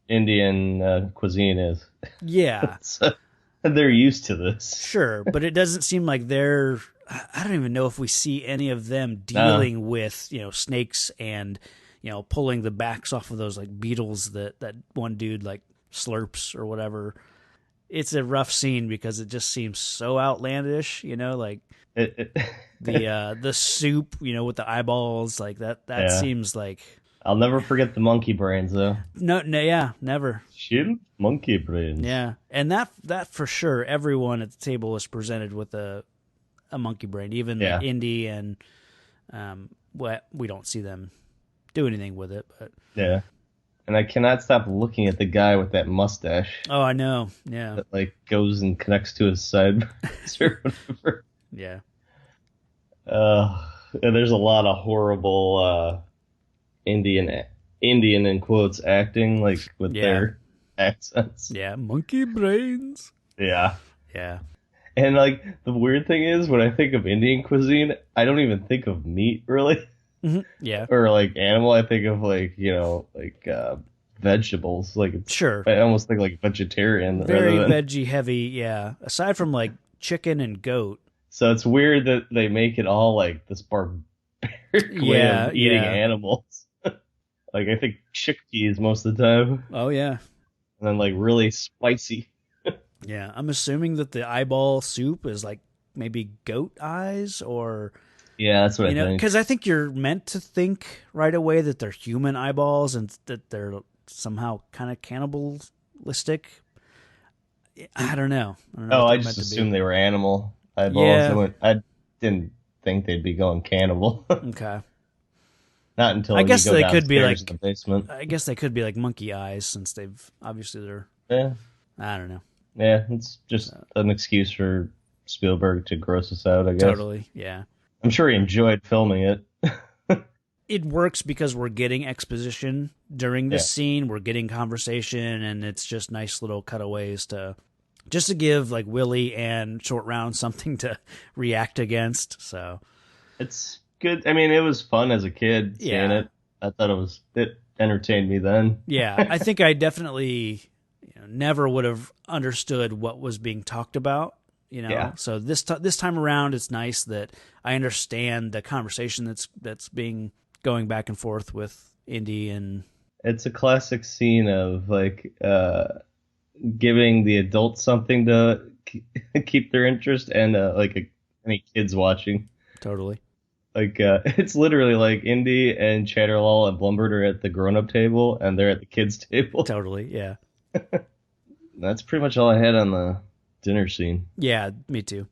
Indian cuisine is. Yeah. They're used to this. Sure, but it doesn't seem like they're. I don't even know if we see any of them dealing with snakes and pulling the backs off of those like beetles that one dude like slurps or whatever. It's a rough scene because it just seems so outlandish. Like the soup, with the eyeballs, like that seems like. I'll never forget the monkey brains, though. No, yeah, never. Shield monkey brains. Yeah, and that for sure, everyone at the table is presented with a monkey brain, even Indy and we don't see them do anything with it, but yeah. And I cannot stop looking at the guy with that mustache. Oh, I know. Yeah, that like goes and connects to his side or whatever. Yeah. And there's a lot of horrible. Indian in quotes acting, like with their accents. Yeah, monkey brains. Yeah. Yeah. And like the weird thing is, when I think of Indian cuisine, I don't even think of meat really. Mm-hmm. Yeah. Or like animal. I think of like vegetables. Like sure. I almost think like vegetarian. Very veggie heavy. Yeah. Aside from like chicken and goat. So it's weird that they make it all like this barbaric way of eating animals. Like, I think chickpeas most of the time. Oh, yeah. And then, like, really spicy. Yeah, I'm assuming that the eyeball soup is, like, maybe goat eyes or... Yeah, that's what I think. Because I think you're meant to think right away that they're human eyeballs and that they're somehow kind of cannibalistic. I don't know. I just assumed they were animal eyeballs. Yeah. I didn't think they'd be going cannibal. Okay. Not until I guess they could be like the basement. I guess they could be like monkey eyes, since they've obviously they're. Yeah. I don't know. Yeah, it's just an excuse for Spielberg to gross us out, I guess. Totally. Yeah. I'm sure he enjoyed filming it. It works because we're getting exposition during this scene. We're getting conversation, and it's just nice little cutaways to give like Willie and Short Round something to react against. So it's good. I mean, it was fun as a kid seeing it. I thought it entertained me then. Yeah, I think I definitely never would have understood what was being talked about. So this time around, it's nice that I understand the conversation that's being going back and forth with Indy, and it's a classic scene of like giving the adults something to keep their interest and any kids watching. Totally. Like, it's literally like Indy and Chatterlall and Blumbert are at the grown-up table, and they're at the kids' table. Totally, yeah. That's pretty much all I had on the dinner scene. Yeah, me too.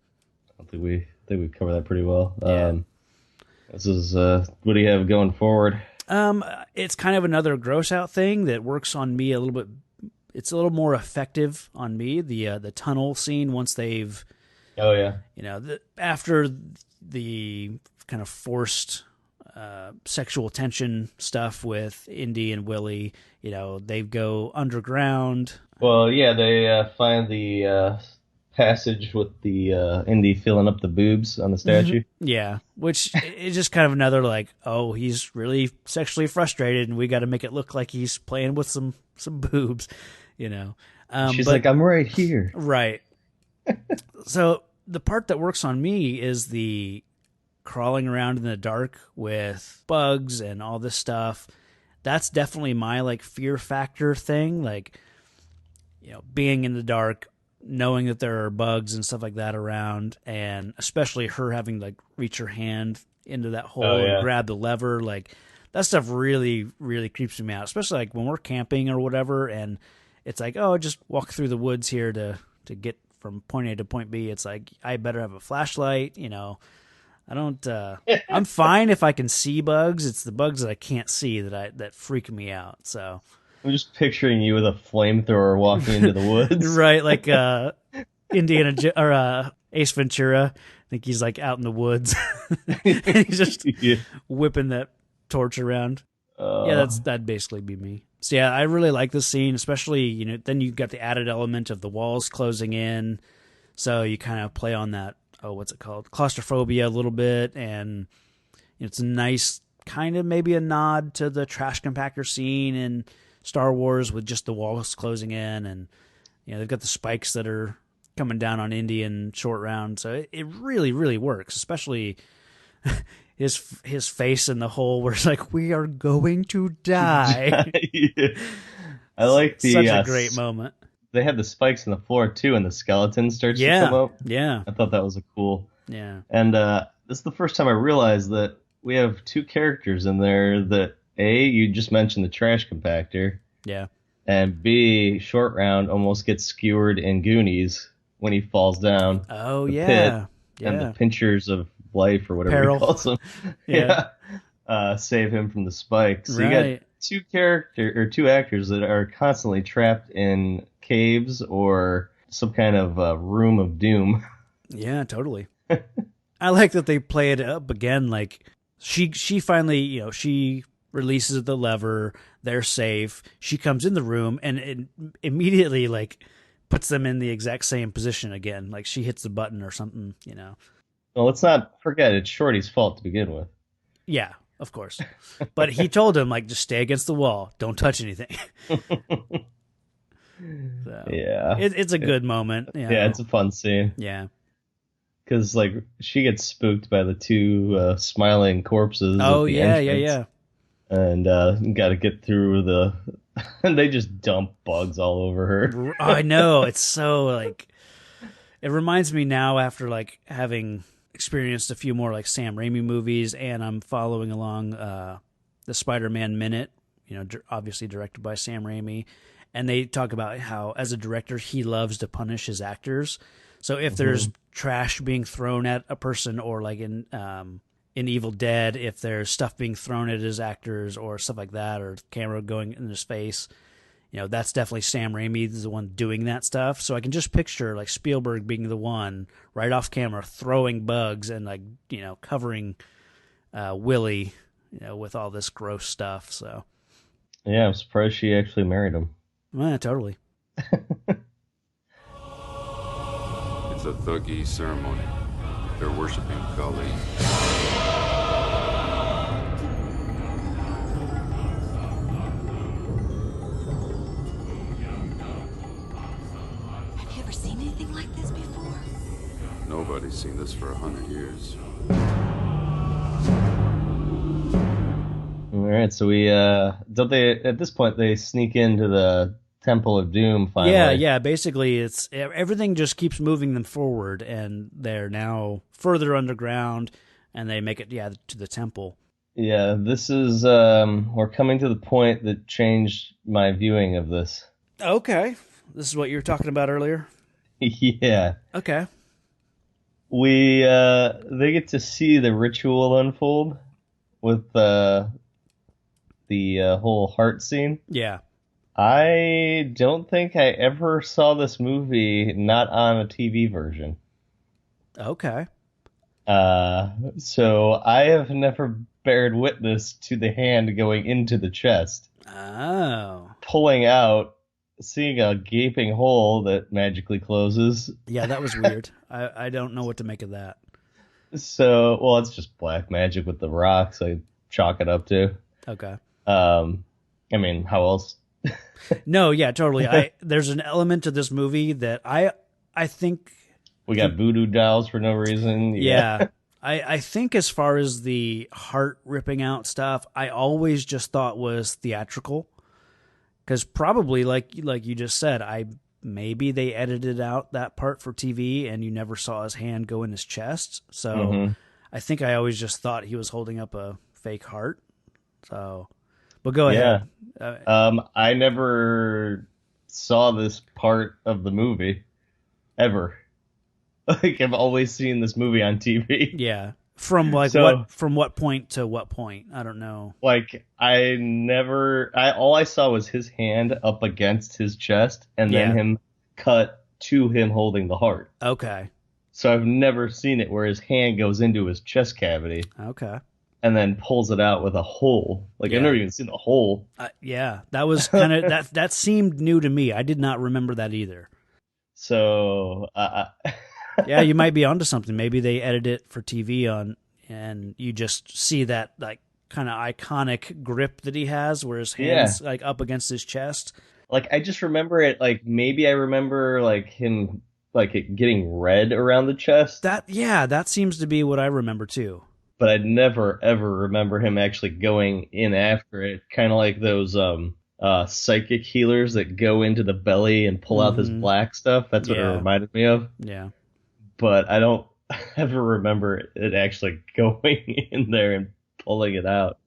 I think we covered that pretty well. Yeah. This is what do you have going forward? It's kind of another gross out thing that works on me a little bit it's a little more effective on me. The tunnel scene once they've, oh yeah, after the kind of forced sexual tension stuff with Indy and Willie, they go underground. Well, yeah, they find the passage with the Indy filling up the boobs on the statue. Yeah, which is just kind of another like, oh, he's really sexually frustrated, and we got to make it look like he's playing with some boobs, She's like, I'm right here. Right. So the part that works on me is the crawling around in the dark with bugs and all this stuff. That's definitely my like fear factor thing, like being in the dark, knowing that there are bugs and stuff like that around, and especially her having to like reach her hand into that hole and grab the lever, like that stuff really, really creeps me out, especially like when we're camping or whatever, and it's like, oh, just walk through the woods here to get from point A to point B. It's like, I better have a flashlight, I don't, I'm fine if I can see bugs. It's the bugs that I can't see that freak me out, so. I'm just picturing you with a flamethrower walking into the woods. Right, like Ace Ventura. I think he's like out in the woods. He's just whipping that torch around. That'd basically be me. So yeah, I really like this scene, especially, then you've got the added element of the walls closing in. So you kind of play on that, what's it called? Claustrophobia a little bit. And it's a nice kind of maybe a nod to the trash compactor scene in Star Wars with just the walls closing in, and they've got the spikes that are coming down on Indy and Short Round, so it really, really works. Especially his face in the hole where it's like, we are going to die. Yeah. I like such a great moment. They have the spikes in the floor too, and the skeleton starts to come up. Yeah, I thought that was a cool. Yeah, and this is the first time I realized that we have two characters in there that. A, you just mentioned the trash compactor. Yeah. And B, Short Round almost gets skewered in Goonies when he falls down. Oh, the yeah. Pit, and the pinchers of life, or whatever Peril. he calls them. Save him from the spikes. So you got two actors that are constantly trapped in caves or some kind of room of doom. Yeah, totally. I like that they play it up again. Like she finally, she releases the lever, they're safe, she comes in the room and it immediately like puts them in the exact same position again, like she hits the button or something. Well, let's not forget it's Shorty's fault to begin with. Yeah, of course, but he told him like, just stay against the wall, don't touch anything. So, yeah, it's a good moment. Yeah, it's a fun scene. Yeah, because like she gets spooked by the two smiling corpses. Oh yeah. And got to get through the. And they just dump bugs all over her. I know, it's so like. It reminds me now, after like having experienced a few more like Sam Raimi movies, and I'm following along the Spider-Man Minute, obviously directed by Sam Raimi, and they talk about how as a director he loves to punish his actors. So if there's trash being thrown at a person, or like in Evil Dead, if there's stuff being thrown at his actors or stuff like that, or camera going in his face, that's definitely Sam Raimi is the one doing that stuff. So I can just picture like Spielberg being the one right off camera throwing bugs and like, covering Willie, with all this gross stuff. So yeah, I'm surprised she actually married him. Yeah, totally. It's a thuggy ceremony. They're worshiping Kali. Have you ever seen anything like this before? Nobody's seen this for 100 years. All right, so we don't they at this point they sneak into the Temple of Doom finally. Yeah. Basically, it's everything just keeps moving them forward, and they're now further underground, and they make it to the temple. Yeah, this is we're coming to the point that changed my viewing of this. Okay, this is what you were talking about earlier. Yeah. Okay. We they get to see the ritual unfold with the whole heart scene. Yeah. I don't think I ever saw this movie not on a TV version. Okay. So I have never bared witness to the hand going into the chest. Oh. Pulling out, seeing a gaping hole that magically closes. Yeah, that was weird. I don't know what to make of that. So, well, it's just black magic with the rocks. I chalk it up to. Okay. I mean, how else? No, yeah, totally. There's an element to this movie that I think we got voodoo dolls for no reason. Yeah. I think as far as the heart ripping out stuff, I always just thought was theatrical. Because probably, like you just said, maybe they edited out that part for TV and you never saw his hand go in his chest. So I think I always just thought he was holding up a fake heart. So, but go ahead. I never saw this part of the movie ever. Like, I've always seen this movie on TV. Yeah. From what point to what point? I don't know. Like, all I saw was his hand up against his chest and then him cut to him holding the heart. Okay. So I've never seen it where his hand goes into his chest cavity. Okay. And then pulls it out with a hole. Like, I've never even seen the hole. Yeah. That was kind of, that seemed new to me. I did not remember that either. So, yeah, you might be onto something. Maybe they edited it for TV and you just see that like kind of iconic grip that he has where his hands like up against his chest. Like, I just remember it, like, maybe I remember like him, like, it getting red around the chest. That seems to be what I remember too. But I'd never ever remember him actually going in after it. Kind of like those psychic healers that go into the belly and pull out this black stuff. That's what it reminded me of. Yeah. But I don't ever remember it actually going in there and pulling it out.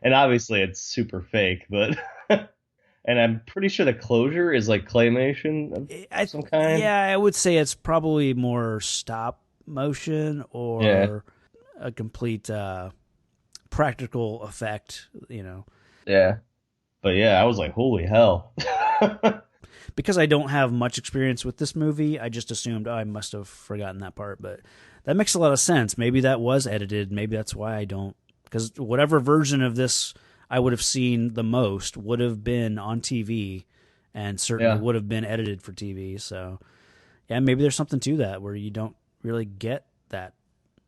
And obviously it's super fake, but and I'm pretty sure the closure is like claymation of some kind. Yeah, I would say it's probably more stop motion or a complete practical effect, you know. Yeah. But yeah, I was like, holy hell. Because I don't have much experience with this movie, I just assumed, I must have forgotten that part. But that makes a lot of sense. Maybe that was edited. Maybe that's why I don't. Because whatever version of this I would have seen the most would have been on TV and certainly would have been edited for TV. So, yeah, maybe there's something to that where you don't really get that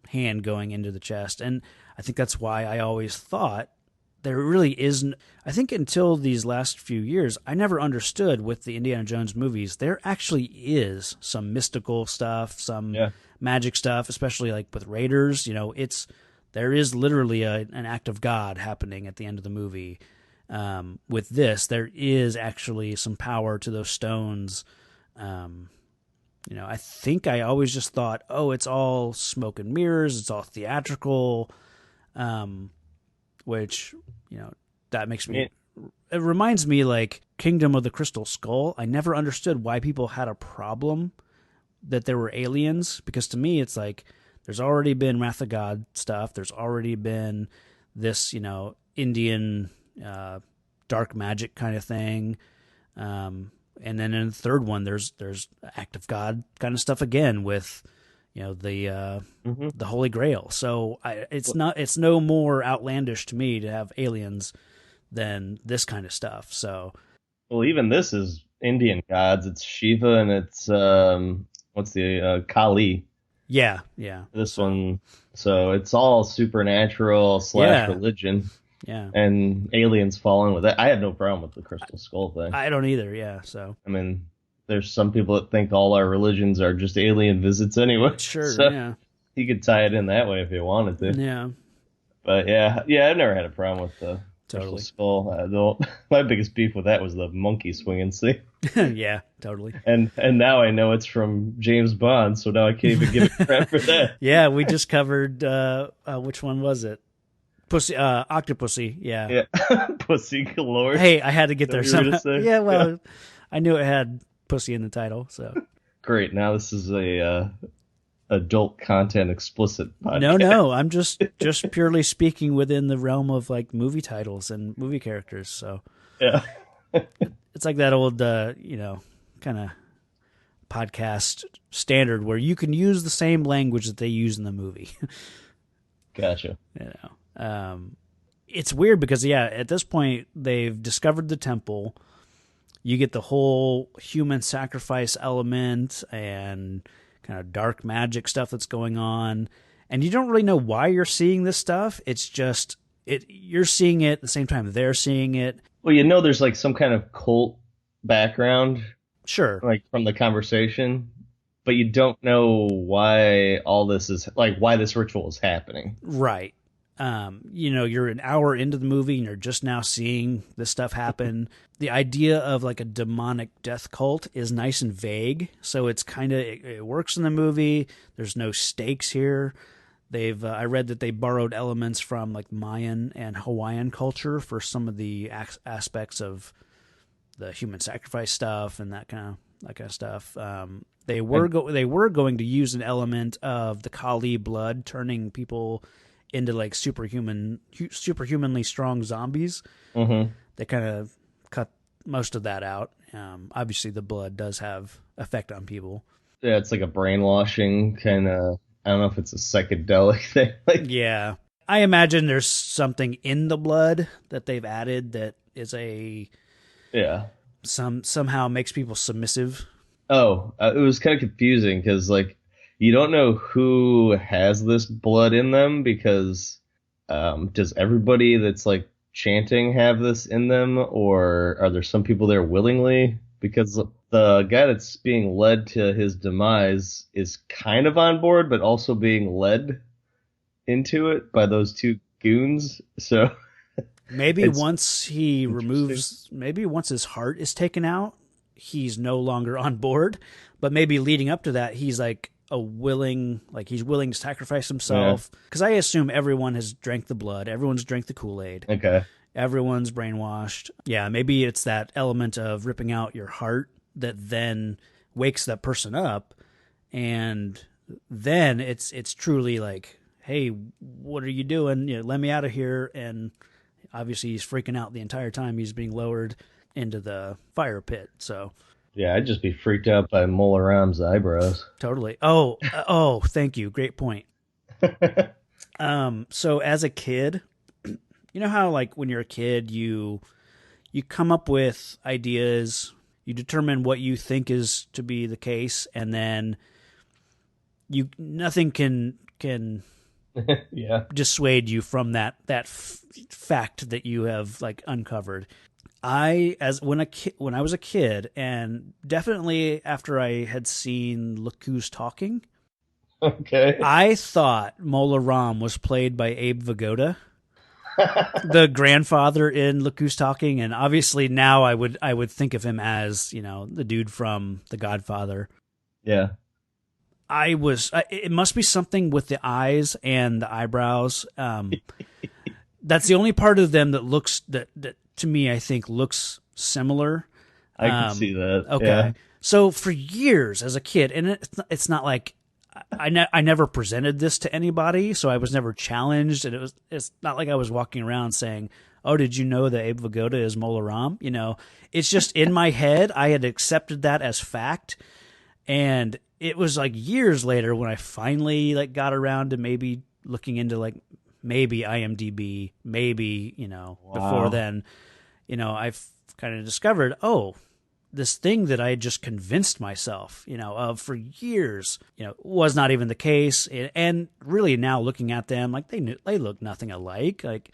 hand going into the chest. And I think that's why I always thought there really isn't. I think until these last few years, I never understood with the Indiana Jones movies, there actually is some mystical stuff, some magic stuff, especially like with Raiders. You know, there is literally an act of God happening at the end of the movie. With this, there is actually some power to those stones. You know, I think I always just thought, oh, it's all smoke and mirrors, it's all theatrical. Which, you know, that makes me... It reminds me, like, Kingdom of the Crystal Skull. I never understood why people had a problem that there were aliens, because to me, it's like, there's already been Wrath of God stuff. There's already been this, you know, Indian dark magic kind of thing. And then in the third one, there's Act of God kind of stuff again with... you know, the Holy Grail. So it's no more outlandish to me to have aliens than this kind of stuff. So, well, even this is Indian gods. It's Shiva and it's what's the Kali. Yeah. This one, so it's all supernatural / religion. Yeah. And aliens fall in with that. I had no problem with the Crystal Skull thing. I don't either. Yeah. So I mean, there's some people that think all our religions are just alien visits anyway. Sure, so yeah. You could tie it in that way if you wanted to. Yeah. But yeah, I've never had a problem with the Crystal Skull. My biggest beef with that was the monkey swinging scene. Yeah, totally. And now I know it's from James Bond, so now I can't even give it crap for that. Yeah, we just covered, which one was it? Octopussy, yeah. Yeah, Pussy Galore. Hey, I had to get there somehow. Yeah, well, I knew it had pussy in the title, so great. Now this is a adult content explicit podcast. No, I'm just purely speaking within the realm of like movie titles and movie characters. So yeah, It's like that old, kind of podcast standard where you can use the same language that they use in the movie. Gotcha. It's weird because, at this point, they've discovered the temple. You get the whole human sacrifice element and kind of dark magic stuff that's going on. And you don't really know why you're seeing this stuff. It's just, you're seeing it at the same time they're seeing it. Well, there's like some kind of cult background. Sure. Like from the conversation. But you don't know why all this is, like why this ritual is happening. Right. You're an hour into the movie and you're just now seeing this stuff happen. The idea of like a demonic death cult is nice and vague. So it's kind of, it works in the movie. There's no stakes here. I read that they borrowed elements from like Mayan and Hawaiian culture for some of the aspects of the human sacrifice stuff and that kind of stuff. They were going to use an element of the Kali blood turning people into like superhumanly strong zombies. Mm-hmm. They kind of cut most of that out. Obviously, the blood does have effect on people. Yeah, it's like a brainwashing kind of. I don't know if it's a psychedelic thing. Yeah, I imagine there's something in the blood that they've added that is somehow makes people submissive. Oh, it was kind of confusing because like. You don't know who has this blood in them because does everybody that's like chanting have this in them, or are there some people there willingly? Because the guy that's being led to his demise is kind of on board, but also being led into it by those two goons. So maybe once his heart is taken out, he's no longer on board. But maybe leading up to that, he's like, he's willing to sacrifice himself, because I assume everyone has drank the blood, everyone's drank the Kool-Aid, everyone's brainwashed. Maybe it's that element of ripping out your heart that then wakes that person up, and then it's truly like, hey, what are you doing? Let me out of here. And obviously he's freaking out the entire time he's being lowered into the fire pit. So yeah, I'd just be freaked out by Mola Ram's eyebrows. Totally. Oh, thank you. Great point. So as a kid, you know how like when you're a kid, you come up with ideas, you determine what you think is to be the case, and then nothing can dissuade you from that fact that you have like uncovered. When I was a kid, and definitely after I had seen Look Who's Talking, I thought Mola Ram was played by Abe Vigoda, the grandfather in Look Who's Talking, and obviously now I would think of him as the dude from The Godfather. Yeah, it must be something with the eyes and the eyebrows. That's the only part of them that looks that to me, I think, looks similar. I can see that. Okay. Yeah. So for years as a kid, and it's not like I never presented this to anybody, so I was never challenged, and it's not like I was walking around saying, oh, did you know that Abe Vigoda is Mola Ram? It's just in my head. I had accepted that as fact, and it was like years later when I finally like got around to maybe looking into like maybe IMDb, maybe, before then, I've kind of discovered, this thing that I had just convinced myself, of for years, was not even the case. And really now looking at them, like they look nothing alike. Like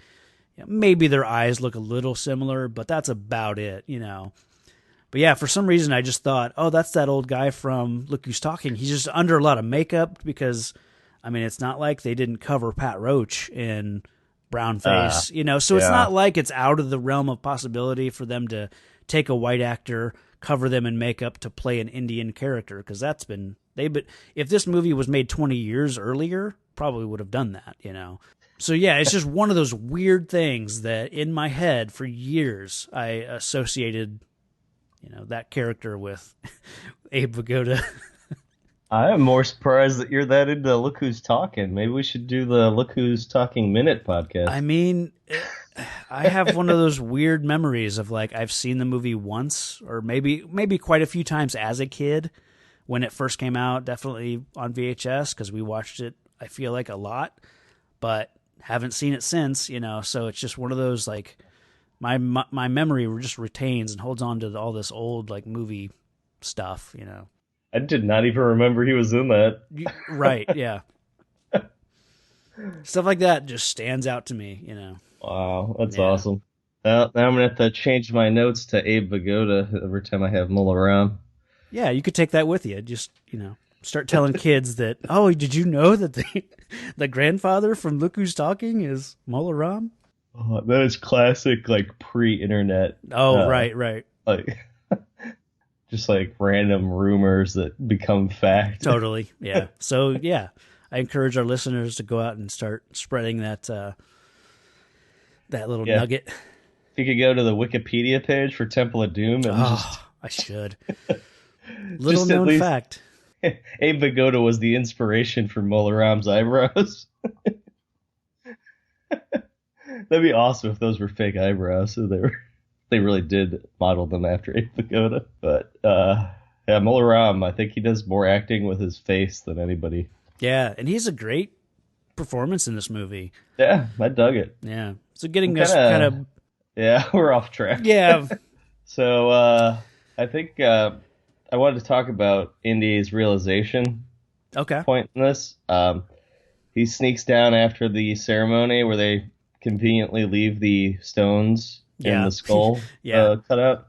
maybe their eyes look a little similar, but that's about it, But yeah, for some reason I just thought, that's that old guy from Look Who's Talking. He's just under a lot of makeup because, I mean, it's not like they didn't cover Pat Roach in brownface, so it's not like it's out of the realm of possibility for them to take a white actor, cover them in makeup to play an Indian character, because if this movie was made 20 years earlier, probably would have done that, So yeah, it's just one of those weird things that in my head for years I associated, that character with Abe Vigoda. I am more surprised that you're that into Look Who's Talking. Maybe we should do the Look Who's Talking Minute podcast. I mean, I have one of those weird memories of like I've seen the movie once or maybe quite a few times as a kid when it first came out, definitely on VHS because we watched it, I feel like, a lot, but haven't seen it since, so it's just one of those like my memory just retains and holds on to all this old like movie stuff, I did not even remember he was in that. Right, yeah. Stuff like that just stands out to me, Wow, that's awesome. Now I'm going to have to change my notes to Abe Vigoda every time I have Mull around. Yeah, you could take that with you. Just, start telling kids that, oh, did you know that the grandfather from Look Who's Talking is Mull Aram? Oh, that is classic, like, pre-internet. Oh, right. Like, just like random rumors that become fact. Totally, yeah. So, yeah, I encourage our listeners to go out and start spreading that little nugget. If you could go to the Wikipedia page for Temple of Doom and I should. Little known fact. Abe Vigoda was the inspiration for Mull Aram's eyebrows. That'd be awesome if those were fake eyebrows. So they really did model them after Abe Vigoda. But Mull Aram, I think he does more acting with his face than anybody. Yeah, and he's a great performance in this movie. Yeah, I dug it. Yeah. So getting us kind of... Yeah, we're off track. Yeah. So I think I wanted to talk about Indy's realization point in this. He sneaks down after the ceremony where they conveniently leave the stones in the skull cut out.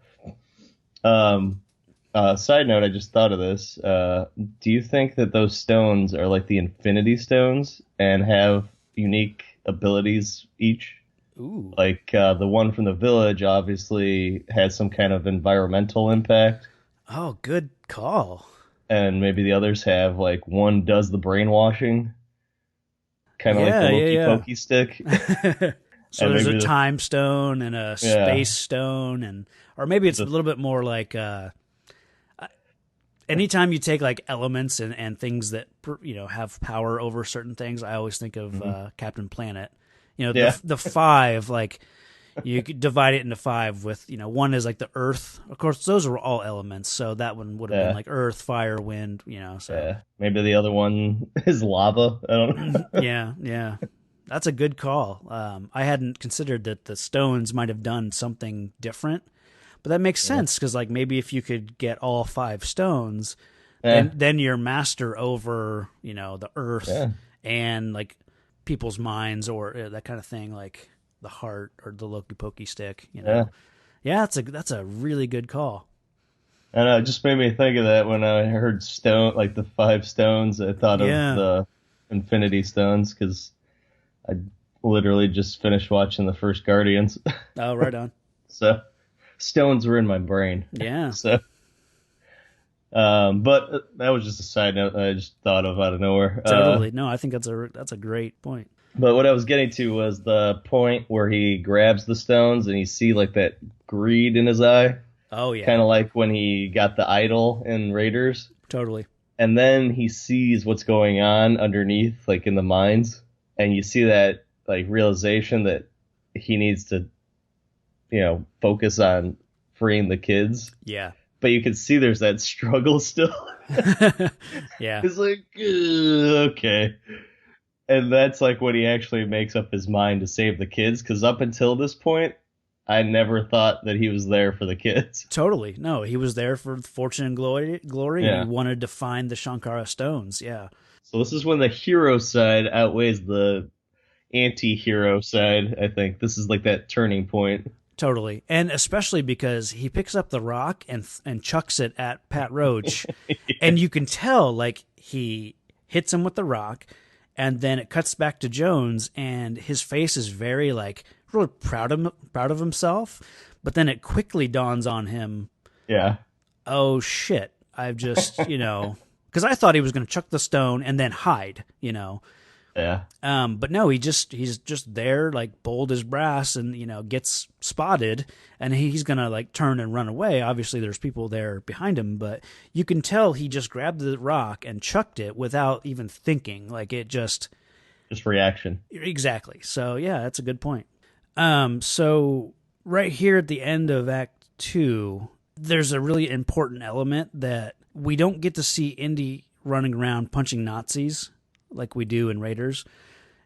Side note, I just thought of this. Do you think that those stones are like the Infinity Stones and have unique abilities each? Ooh. Like the one from the village obviously has some kind of environmental impact. Oh, good call. And maybe the others have, like, one does the brainwashing. Kind of like the Loki Pokey stick. So there's a time stone and a space stone, or maybe it's a little bit more like anytime you take like elements and things that have power over certain things, I always think of Captain Planet. The five, like you could divide it into five with, one is like the earth. Of course, those are all elements. So that one would have been like earth, fire, wind, so. Yeah. Maybe the other one is lava. I don't know. Yeah. That's a good call. I hadn't considered that the stones might have done something different, but that makes sense because like maybe if you could get all five stones, then you're master over, the earth and like people's minds or that kind of thing, like the heart or the Loki Pokey stick, Yeah, that's a really good call. And it just made me think of that when I heard stone, like the five stones. I thought of the Infinity Stones because I literally just finished watching the first Guardians. Oh, right on. So stones were in my brain. Yeah. So, but that was just a side note that I just thought of out of nowhere. Totally. No, I think that's a great point. But what I was getting to was the point where he grabs the stones and you see like that greed in his eye. Oh, yeah. Kind of like when he got the idol in Raiders. Totally. And then he sees what's going on underneath, like in the mines. And you see that like realization that he needs to, focus on freeing the kids. Yeah. But you can see there's that struggle still. Yeah. It's like, okay. And that's like when he actually makes up his mind to save the kids. Because up until this point, I never thought that he was there for the kids. Totally. No, he was there for fortune and glory and he wanted to find the Shankara stones. Yeah. So this is when the hero side outweighs the anti-hero side, I think. This is like that turning point. Totally. And especially because he picks up the rock and chucks it at Pat Roach. And you can tell, like, he hits him with the rock, and then it cuts back to Jones, and his face is very, like, really proud of himself. But then it quickly dawns on him. Yeah. Oh, shit. I've just, because I thought he was going to chuck the stone and then hide, Yeah. But no, he's just there, like bold as brass, and gets spotted, and he's gonna like turn and run away. Obviously, there's people there behind him, but you can tell he just grabbed the rock and chucked it without even thinking. Like it just reaction. Exactly. So yeah, that's a good point. So right here at the end of Act 2, there's a really important element that we don't get to see Indy running around punching Nazis like we do in Raiders.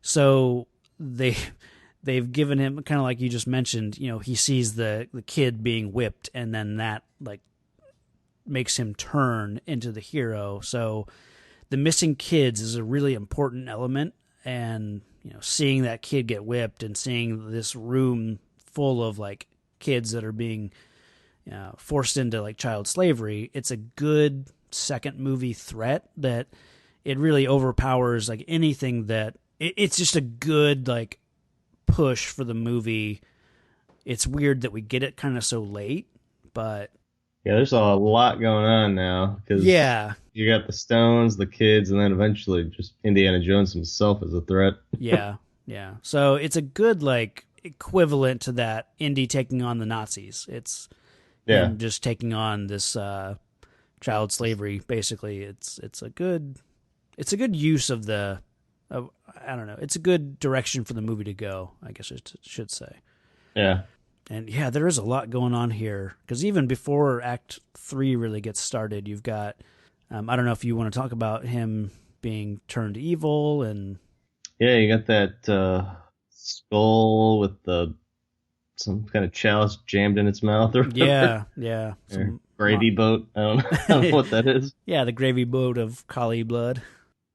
So they've given him, kind of like you just mentioned, he sees the kid being whipped, and then that like makes him turn into the hero. So the missing kids is a really important element, and seeing that kid get whipped and seeing this room full of like kids that are being forced into like child slavery, it's a good second movie threat that it really overpowers like anything that it's just a good like push for the movie. It's weird that we get it kind of so late, but yeah, there's a lot going on now because you got the Stones, the kids, and then eventually just Indiana Jones himself as a threat. yeah. So it's a good like equivalent to that Indy taking on the Nazis. It's him just taking on this child slavery. Basically, it's a good use of the. I don't know. It's a good direction for the movie to go, I guess I should say. Yeah. And yeah, there is a lot going on here because even before Act 3 really gets started, you've got. I don't know if you want to talk about him being turned evil and. Yeah, you got that skull with some kind of chalice jammed in its mouth or whatever. Yeah. Some gravy boat. I don't know what that is. Yeah, the gravy boat of Kali blood.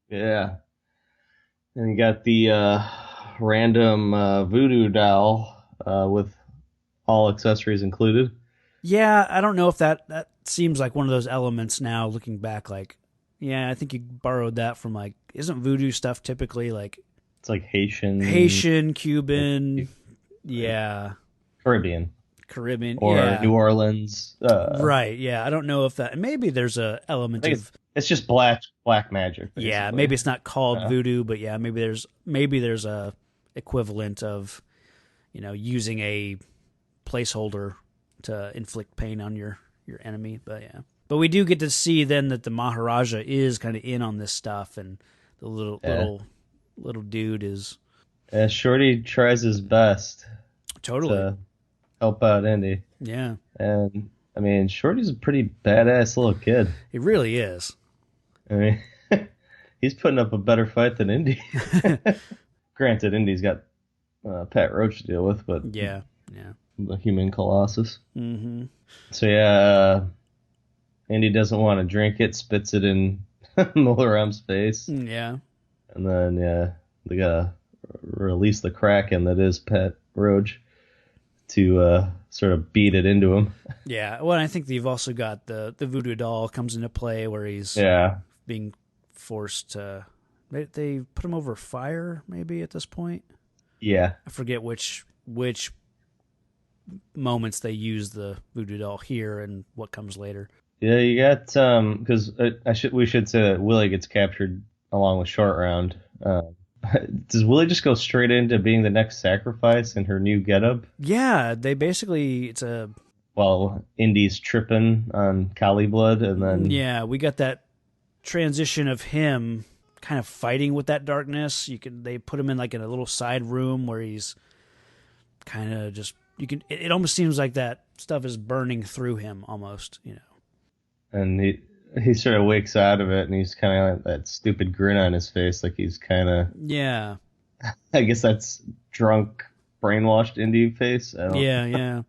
Yeah. And you got the random voodoo doll with all accessories included. Yeah, I don't know if that seems like one of those elements now looking back. Like, yeah, I think you borrowed that from like, isn't voodoo stuff typically like? It's like Haitian, Cuban, yeah. Caribbean. Or New Orleans. Right, yeah. I don't know if that, maybe there's a element of. It's just black magic. Basically. Yeah, maybe it's not called voodoo, but yeah, maybe there's a equivalent of, using a placeholder to inflict pain on your enemy. But yeah, but we do get to see then that the Maharaja is kind of in on this stuff, and the little dude is. Yeah, Shorty tries his best. Totally. To help out Indy. Yeah. And I mean, Shorty's a pretty badass little kid. He really is. I mean, he's putting up a better fight than Indy. Granted, Indy's got Pat Roach to deal with, but yeah, the human colossus. Mm-hmm. So yeah, Indy doesn't want to drink it, spits it in Molaram's face. Yeah, and then they gotta release the Kraken that is Pat Roach to sort of beat it into him. Yeah, well, I think you've also got the voodoo doll comes into play where he's being forced to. They put him over fire, maybe at this point. Yeah, I forget which moments they use the voodoo doll here and what comes later. Yeah, you got because we should say that Willie gets captured along with Short Round. Does Willie just go straight into being the next sacrifice in her new getup? Yeah, they basically Indy's tripping on Kali blood, and then we got that transition of him kind of fighting with that darkness. They put him in like in a little side room where he's kind of just it almost seems like that stuff is burning through him almost, And he sort of wakes out of it, and he's kind of like that stupid grin on his face, like he's kind of I guess that's drunk, brainwashed Indy face. Yeah.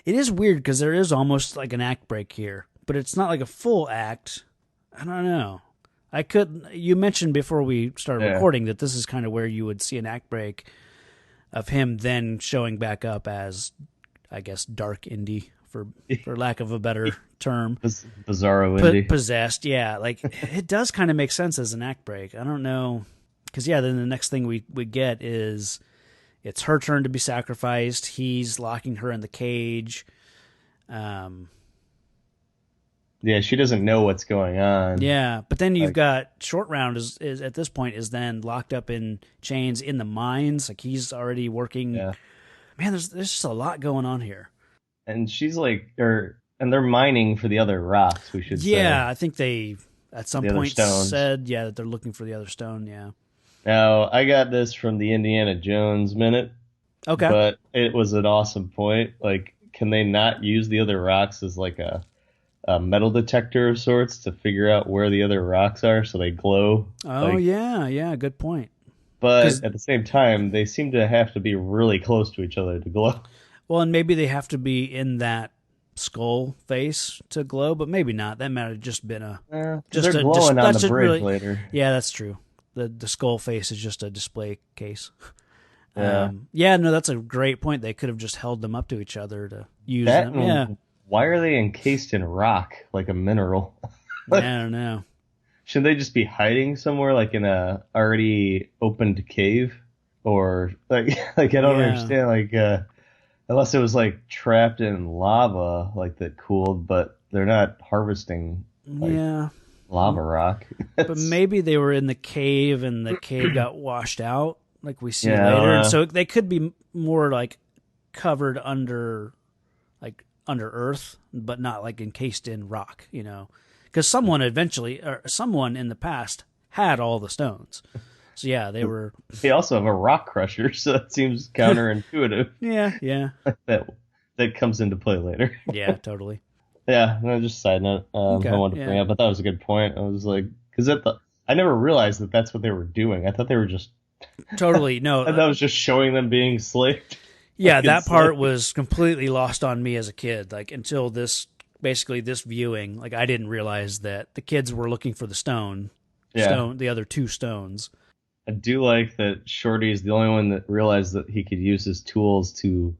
It is weird because there is almost like an act break here, but it's not like a full act. I don't know. You mentioned before we started recording that this is kind of where you would see an act break of him then showing back up as, I guess, Dark Indy, for lack of a better term. Bizarro Indy. Possessed, yeah. Like, it does kind of make sense as an act break. I don't know. Because, then the next thing we get is it's her turn to be sacrificed. He's locking her in the cage. Yeah, she doesn't know what's going on. Yeah, but then you've got Short Round is at this point is then locked up in chains in the mines. Like, he's already working. Yeah. Man, there's just a lot going on here. And she's like, and they're mining for the other rocks, we should say. Yeah, I think they at some point said that they're looking for the other stone. Yeah. Now, I got this from the Indiana Jones Minute. Okay. But it was an awesome point. Like, can they not use the other rocks as like a metal detector of sorts to figure out where the other rocks are so they glow? Oh, yeah, good point. But at the same time, they seem to have to be really close to each other to glow. Well, and maybe they have to be in that skull face to glow, but maybe not. That might have just been they're glowing on the bridge later. Yeah, that's true. The skull face is just a display case. Yeah. No, that's a great point. They could have just held them up to each other to use that them. Yeah. Why are they encased in rock like a mineral? Like, I don't know. Should they just be hiding somewhere like in a already opened cave? Or like I don't understand, like unless it was like trapped in lava like that cooled, but they're not harvesting lava rock. But maybe they were in the cave and the cave got washed out like we see later. And so they could be more like covered under earth, but not like encased in rock, because someone in the past had all the stones. So yeah, they were. They also have a rock crusher, so that seems counterintuitive. Yeah. that comes into play later. Yeah, totally. Yeah, no, just a side note. I wanted to bring up, but that was a good point. I was like, because I never realized that that's what they were doing. I thought they were just totally no. that was just showing them being slaved. Yeah, that part was completely lost on me as a kid. Like until this viewing, like I didn't realize that the kids were looking for the other two stones. I do like that Shorty is the only one that realized that he could use his tools to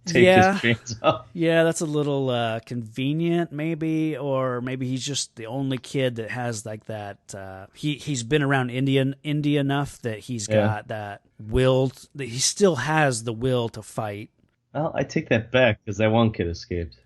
take his chains off. Yeah, that's a little convenient, maybe, or maybe he's just the only kid that has like that. He's been around India enough that he's got that will. That he still has the will to fight. Well, I take that back because that one kid escaped.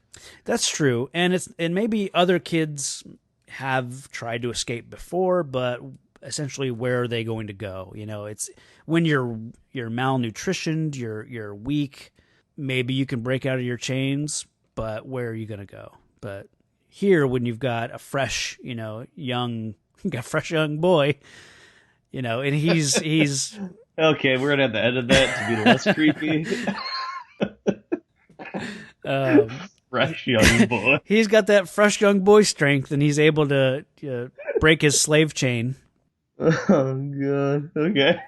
That's true, and maybe other kids have tried to escape before, but essentially, where are they going to go? It's when you're malnutritioned, you're weak. Maybe you can break out of your chains, but where are you going to go? But here, when you've got a fresh, young boy, and he's okay. We're gonna have to edit that to be less creepy. Fresh young boy. He's got that fresh young boy strength, and he's able to break his slave chain. Oh god. Okay.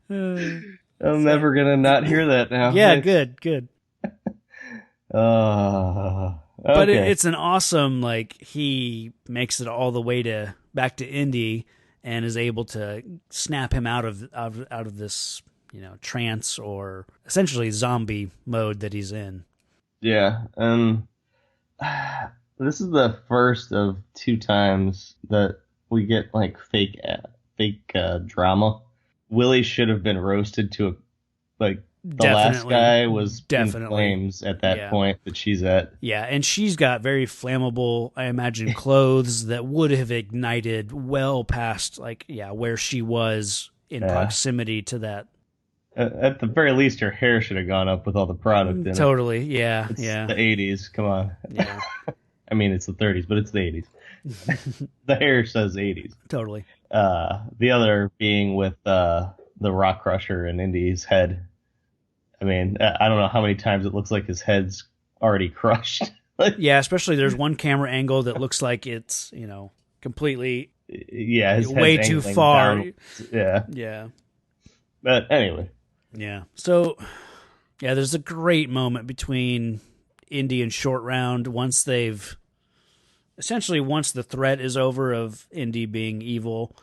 I'm never gonna not hear that now. Yeah, good. Okay. But it's an awesome, like, he makes it all the way back to Indy and is able to snap him out of this, trance or essentially zombie mode that he's in. Yeah, this is the first of 2 times that we get like fake drama. Willie should have been roasted to the last guy was in flames at that point that she's at. Yeah, and she's got very flammable, I imagine, clothes that would have ignited well past where she was in proximity to that. At the very least, her hair should have gone up with all the product in it. Totally, yeah. It's the 80s, come on. Yeah. I mean, it's the 30s, but it's the 80s. The hair says 80s. Totally. The other being with the rock crusher in Indy's head. I mean, I don't know how many times it looks like his head's already crushed. Yeah, especially there's one camera angle that looks like it's, completely way too far. Down. Yeah. Yeah. But anyway. Yeah. So, there's a great moment between Indy and Short Round once the threat is over of Indy being evil.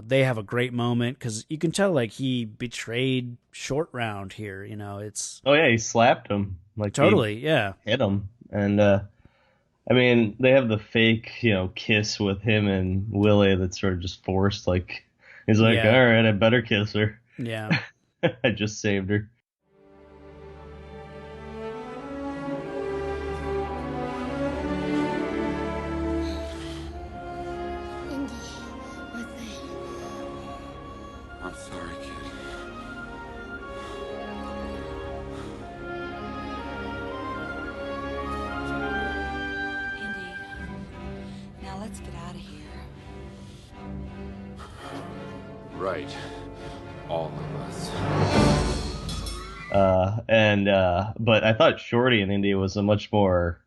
They have a great moment because you can tell he betrayed Short Round here. It's he slapped him totally, hit him, and I mean they have the fake kiss with him and Willie that's sort of just forced. He's like, all right, I better kiss her. Yeah, I just saved her. I'm sorry, kid. Indy, now let's get out of here. right. All of us. But I thought Shorty in India was a much more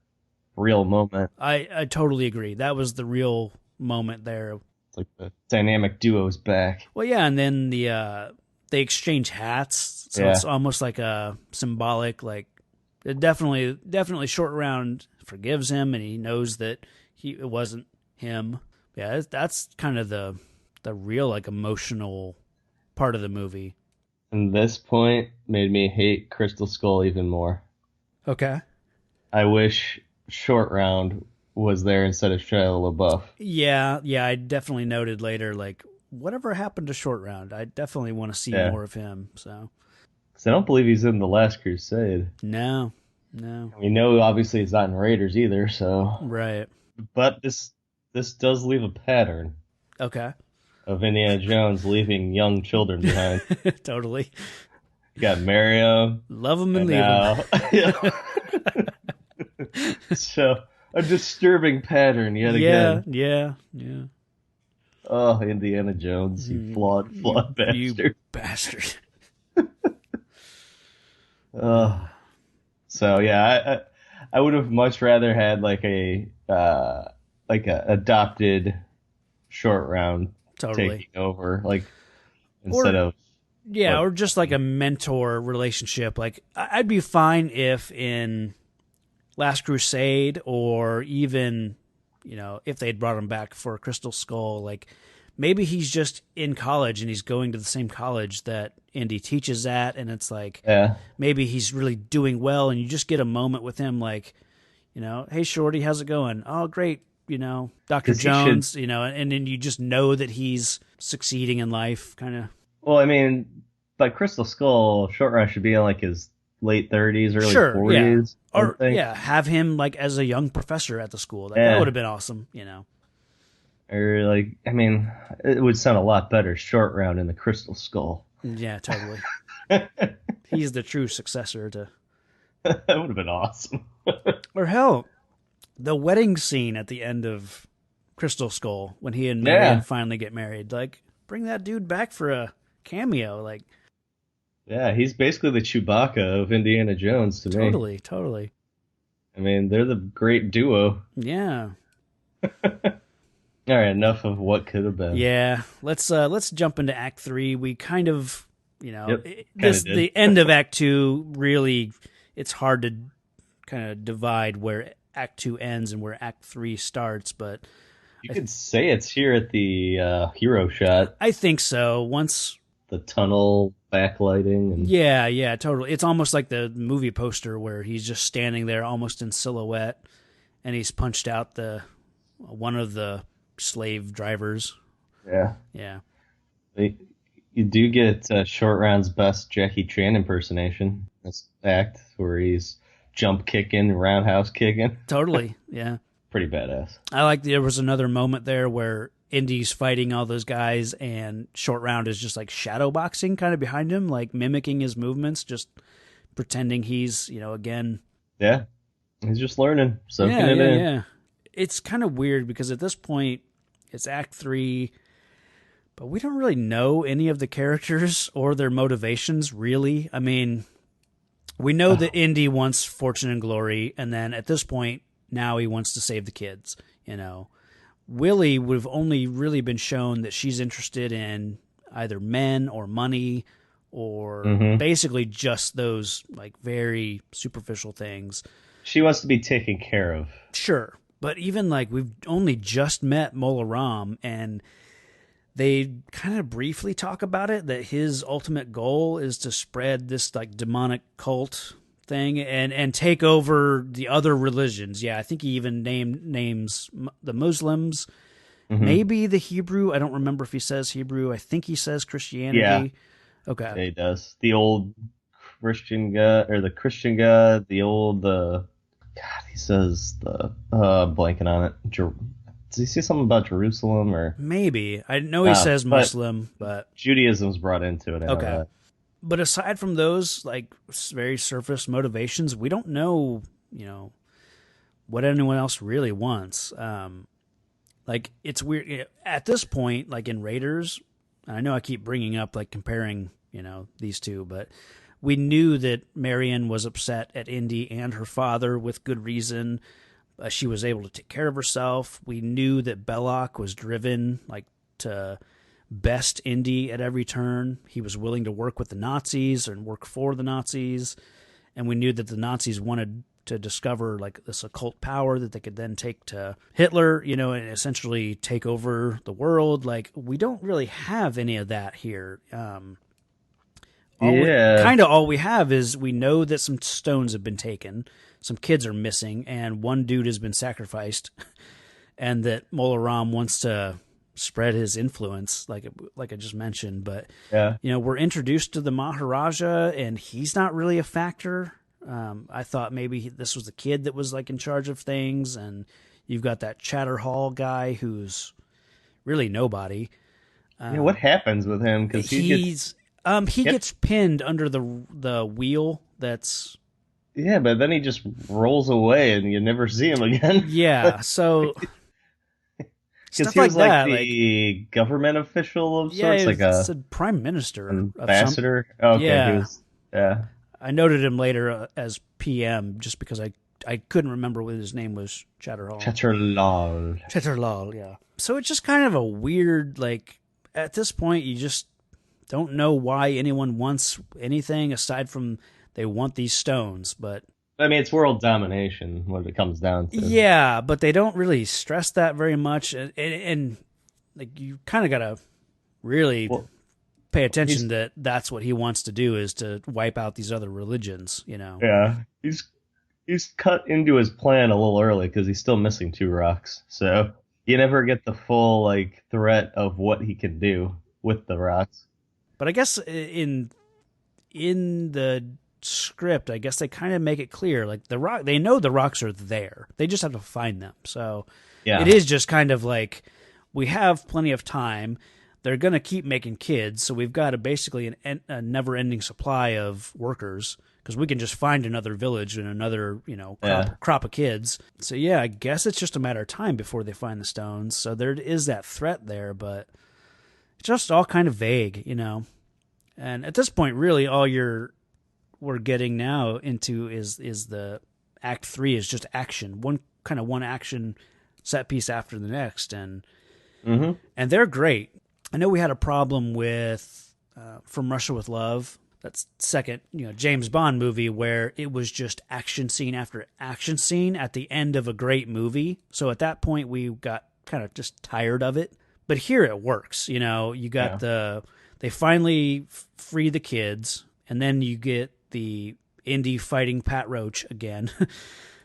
real moment. I totally agree. That was the real moment there. It's like the dynamic duo's back. Well, yeah, and then they exchange hats, so it's almost like a symbolic, like, it definitely Short Round forgives him, and he knows that it wasn't him. Yeah, that's kind of the real, like, emotional part of the movie. And this point made me hate Crystal Skull even more. Okay. I wish Short Round was there instead of Shia LaBeouf. Yeah, I definitely noted later, like, whatever happened to Short Round? I definitely want to see more of him. So, because I don't believe he's in The Last Crusade. No. We know obviously he's not in Raiders either. So right. But this does leave a pattern. Okay. Of Indiana Jones leaving young children behind. Totally. You got Mario. Love him and leave him. So, a disturbing pattern yet again. Yeah. Oh, Indiana Jones, you flawed bastard. You bastard. So, yeah, I would have much rather had like a adopted Short Round taking over, like, instead of or just like a mentor relationship. Like, I'd be fine if in Last Crusade, or even, if they'd brought him back for Crystal Skull, like, maybe he's just in college and he's going to the same college that Indy teaches at, and it's like, maybe he's really doing well, and you just get a moment with him, like, hey, Shorty, how's it going? Oh, great. Dr. Jones, and then you just know that he's succeeding in life, kind of. Well, I mean, by Crystal Skull, Short Round should be in like his late 30s, early 40s. Yeah. Or, have him like as a young professor at the school. That would have been awesome, Or like, I mean, it would sound a lot better, Short Round in the Crystal Skull. Yeah, totally. He's the true successor to... That would have been awesome. Or hell, the wedding scene at the end of Crystal Skull, when he and Marion finally get married, like, bring that dude back for a cameo, like. Yeah, he's basically the Chewbacca of Indiana Jones to me. Totally. I mean, they're the great duo. Yeah. All right, enough of what could have been. Yeah, let's jump into Act 3. We kind of, the end of Act 2, really, it's hard to kind of divide where Act 2 ends and where Act 3 starts, but you could say it's here at the hero shot. I think so. Once the tunnel backlighting. And... Yeah, totally. It's almost like the movie poster where he's just standing there almost in silhouette, and he's punched out one of the slave drivers. Yeah. You do get Short Round's best Jackie Chan impersonation. This act where he's jump kicking, roundhouse kicking. Totally, yeah. Pretty badass. I like there was another moment there where Indy's fighting all those guys, and Short Round is just like shadow boxing kind of behind him, like mimicking his movements, just pretending he's, again. Yeah, he's just learning, soaking it in. Yeah. It's kind of weird because at this point, it's Act 3, but we don't really know any of the characters or their motivations, really. I mean, we know that Indy wants fortune and glory, and then at this point, now he wants to save the kids, Willie would have only really been shown that she's interested in either men or money, or basically just those like very superficial things. She wants to be taken care of. Sure. But even like we've only just met Mola Ram, and they kind of briefly talk about it, that his ultimate goal is to spread this like demonic cult thing and take over the other religions. Yeah, I think he even names the Muslims, maybe the Hebrew. I don't remember if he says Hebrew. I think he says Christianity. Yeah. Okay. Yeah, he does. The old Christian God, or the Christian God, the old, God, he says blanking on it. Does he say something about Jerusalem or? Maybe. I know he says Muslim, but Judaism's brought into it. Okay. But aside from those, like, very surface motivations, we don't know, what anyone else really wants. Like, it's weird. At this point, like in Raiders, I know I keep bringing up, like, comparing, these two, but we knew that Marion was upset at Indy and her father with good reason. She was able to take care of herself. We knew that Belloc was driven, like, to best Indy at every turn. He was willing to work with the Nazis and work for the Nazis. And we knew that the Nazis wanted to discover, like, this occult power that they could then take to Hitler, and essentially take over the world. Like, we don't really have any of that here. All we have is we know that some stones have been taken, some kids are missing, and one dude has been sacrificed, and that Mola Ram wants to spread his influence, like I just mentioned. But we're introduced to the Maharaja, and he's not really a factor. I thought maybe this was the kid that was, like, in charge of things, and you've got that Chatter Hall guy who's really nobody. What happens with him? Because he gets pinned under the wheel. That's but then he just rolls away, and you never see him again. Yeah, so because he was like the government official of sorts, he like a prime minister, ambassador. Okay, he was, I noted him later as PM just because I couldn't remember what his name was. Chatterlal, yeah. So it's just kind of a weird, like, at this point you just don't know why anyone wants anything aside from they want these stones. But I mean, it's world domination what it comes down to. Yeah, but they don't really stress that very much, and like, you kind of gotta really pay attention that that's what he wants to do, is to wipe out these other religions. Yeah, he's cut into his plan a little early because he's still missing 2 rocks, so you never get the full, like, threat of what he can do with the rocks. But I guess in the script, I guess they kind of make it clear, like, they know the rocks are there, they just have to find them. So it is just kind of like, we have plenty of time, they're going to keep making kids, so we've got basically a never-ending supply of workers, because we can just find another village and another crop of kids. So I guess it's just a matter of time before they find the stones. So there is that threat there, but it's just all kind of vague, and at this point, really all we're getting now into is the Act 3 is just action, one action set piece after the next, and they're great. I know we had a problem with From Russia with Love, that's second James Bond movie, where it was just action scene after action scene at the end of a great movie. So at that point we got kind of just tired of it. But here it works. You got they finally free the kids, and then you get the Indy fighting Pat Roach again,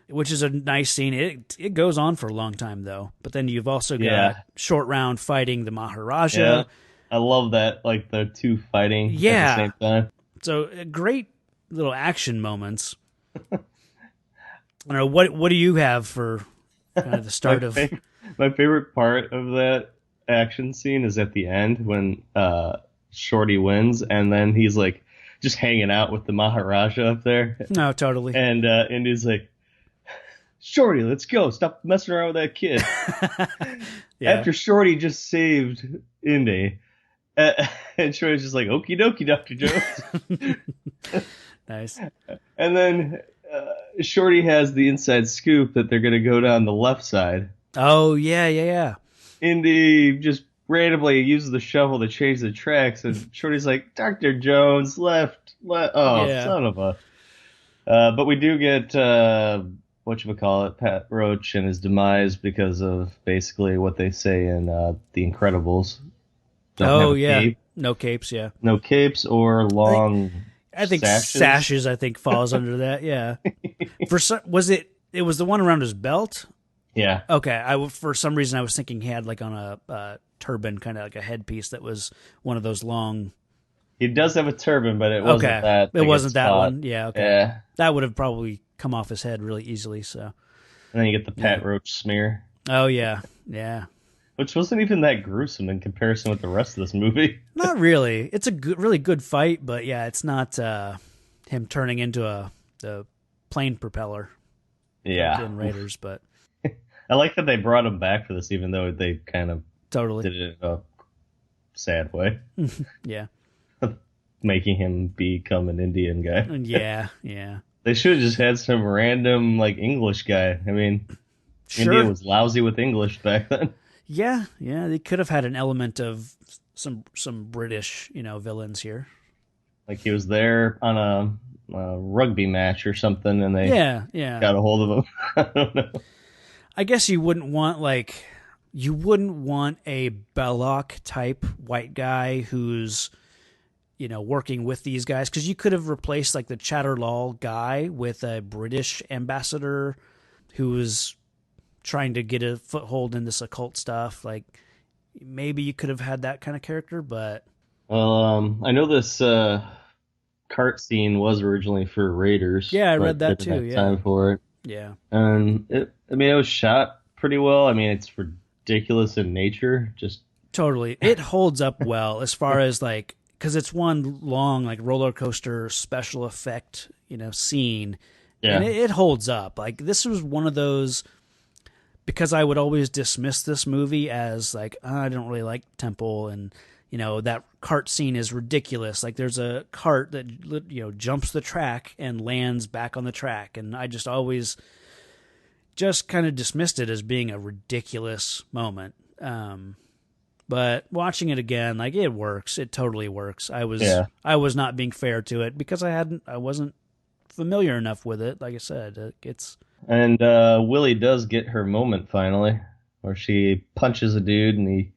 which is a nice scene. It goes on for a long time, though. But then you've also got Short Round fighting the Maharaja. Yeah. I love that, like, the 2 fighting at the same time. So great little action moments. I don't know, what do you have for kind of the start of... My favorite part of that action scene is at the end when Shorty wins, and then he's, like, just hanging out with the Maharaja up there. No, totally. And Indy's like, Shorty, let's go. Stop messing around with that kid. After Shorty just saved Indy. And Shorty's just like, okie dokie, Dr. Jones. Nice. And then Shorty has the inside scoop that they're going to go down the left side. Oh, yeah. Indy just randomly uses the shovel to change the tracks, and Shorty's like, Dr. Jones, left. Son of a... but we do get, Pat Roach and his demise because of basically what they say in The Incredibles. No capes, yeah. No capes or long I think sashes I think falls under that, yeah. It was the one around his belt? Yeah. Okay, for some reason I was thinking he had, like, on a turban, kind of like a headpiece that was one of those long... He does have a turban, but it wasn't that. It wasn't that one, yeah, okay. Yeah. That would have probably come off his head really easily, so... And then you get the Pat Roach smear. Oh, yeah. Which wasn't even that gruesome in comparison with the rest of this movie. Not really. It's a really good fight, but yeah, it's not him turning into a plane propeller. Yeah. Like in Raiders, but I like that they brought him back for this, even though they kind of totally did it in a sad way. Yeah. Making him become an Indian guy. Yeah. They should have just had some random, like, English guy. I mean, Sure. India was lousy with English back then. Yeah. They could have had an element of some British, villains here. Like he was there on a rugby match or something, and they got a hold of him. I don't know. I guess you wouldn't want a Belloc type white guy who's working with these guys, because you could have replaced like the Chatterlal guy with a British ambassador who was trying to get a foothold in this occult stuff. Like maybe you could have had that kind of character, but I know this cart scene was originally for Raiders. Yeah, I read that too. Yeah, time for it. Yeah, and it was shot pretty well. I mean, it's ridiculous in nature, just totally. It holds up well as far as like, because it's one long like roller coaster special effect, scene, and it holds up. Like this was one of those, because I would always dismiss this movie as like, I don't really like Temple, and that cart scene is ridiculous. Like there's a cart that jumps the track and lands back on the track, and I just always just kind of dismissed it as being a ridiculous moment. But watching it again, like it works. It totally works. I was not being fair to it because I wasn't familiar enough with it. Like I said, And Willie does get her moment finally, where she punches a dude and he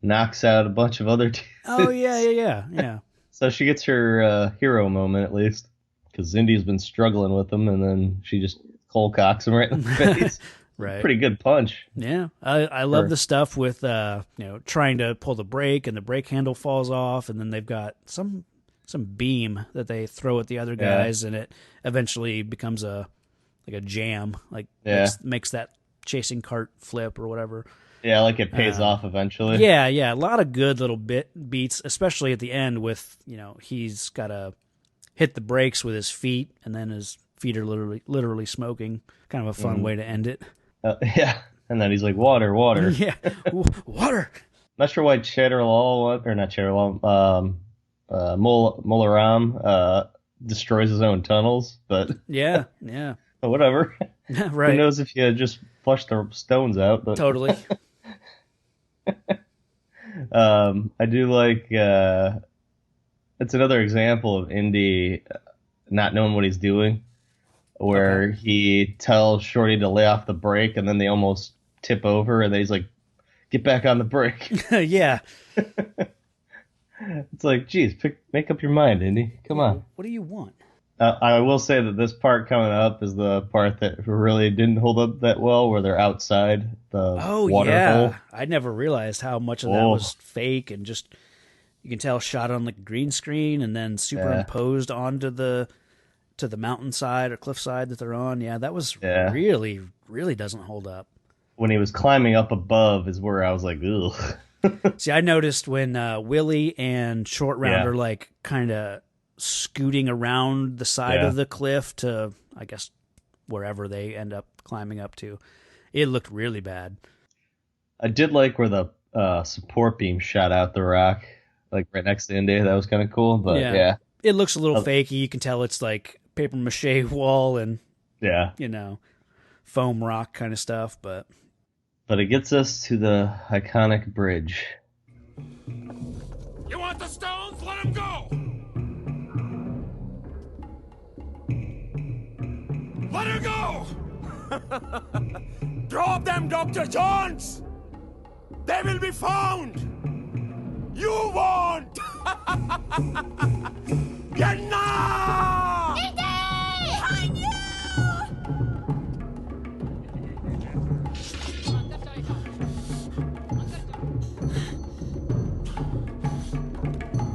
knocks out a bunch of other dudes. Oh yeah. So she gets her hero moment at least, because Indy's been struggling with him, and then she just cold cocks him right in the face. Right. Pretty good punch. Yeah. I love the stuff with trying to pull the brake and the brake handle falls off, and then they've got some beam that they throw at the other guys, and it eventually becomes a jam, like makes that chasing cart flip or whatever. Yeah, like it pays off eventually. Yeah, a lot of good little beats, especially at the end with, he's got to hit the brakes with his feet, and then his feet are literally smoking. Kind of a fun way to end it. Yeah, and then he's like, water. Yeah, water. Not sure why Molaram destroys his own tunnels, but yeah. Whatever. Right. Who knows if you just flush the stones out? But totally. I do like. It's another example of Indy not knowing what he's doing, where he tells Shorty to lay off the brake, and then they almost tip over, and then he's like, "Get back on the brake." Yeah. It's like, geez, make up your mind, Indy. Come on. What do you want? I will say that this part coming up is the part that really didn't hold up that well, where they're outside the water hole. I never realized how much of that was fake, and just you can tell shot on like green screen and then superimposed onto the mountainside or cliffside that they're on. Yeah, that was really, really doesn't hold up. When he was climbing up above is where I was like, ugh. See, I noticed when Willie and Short Round are like kind of scooting around the side of the cliff to, I guess, wherever they end up climbing up to. It looked really bad. I did like where the support beam shot out the rock, like right next to Indy. That was kind of cool, but it looks a little fakey. You can tell it's like paper mache wall and foam rock kind of stuff, but it gets us to the iconic bridge. You want the stones? Let them go! Let her go! Drop them, Dr. Jones! They will be found! You won't! Get now! Behind you!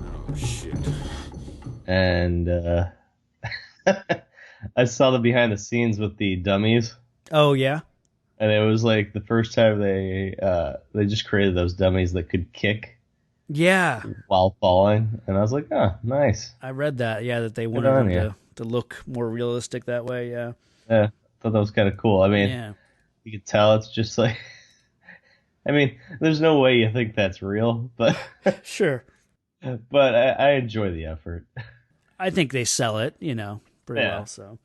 Oh, shit. And I saw the behind the scenes with the dummies. Oh yeah, and it was like the first time they just created those dummies that could kick. Yeah, while falling, and I was like, oh, nice. I read that. Yeah, that they wanted them to look more realistic that way. Yeah. Yeah, I thought that was kind of cool. I mean, you could tell it's just like I mean, there's no way you think that's real, but Sure. but I enjoy the effort. I think they sell it, pretty well. So,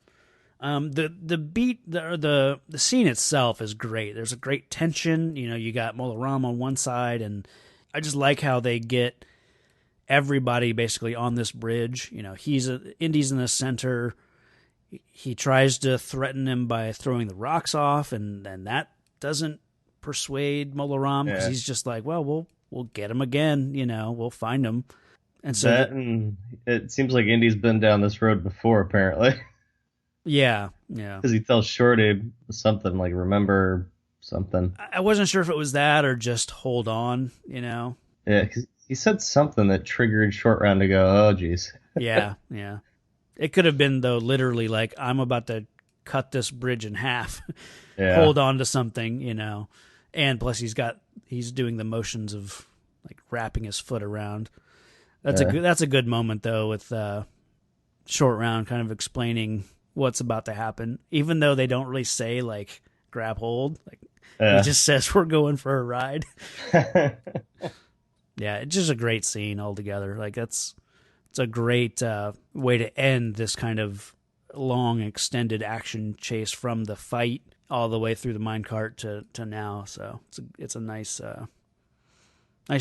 the beat, the scene itself is great. There's a great tension. You got Mola Ram on one side, and I just like how they get everybody basically on this bridge. Indy's in the center. He tries to threaten him by throwing the rocks off, and that doesn't persuade Mola Ram because he's just like, well, we'll get him again. We'll find him. And so and it seems like Indy's been down this road before, apparently. Yeah. Because he tells Shorty something like, remember something. I wasn't sure if it was that or just hold on, Yeah, because he said something that triggered Short Round to go, oh, geez. Yeah. It could have been, though, literally like, I'm about to cut this bridge in half. Yeah. Hold on to something, And plus he's doing the motions of like wrapping his foot around. That's a good moment, though, with Short Round kind of explaining what's about to happen, even though they don't really say like grab hold. Like he just says we're going for a ride. Yeah, it's just a great scene altogether. Like it's a great way to end this kind of long extended action chase from the fight all the way through the minecart to now. So it's a nice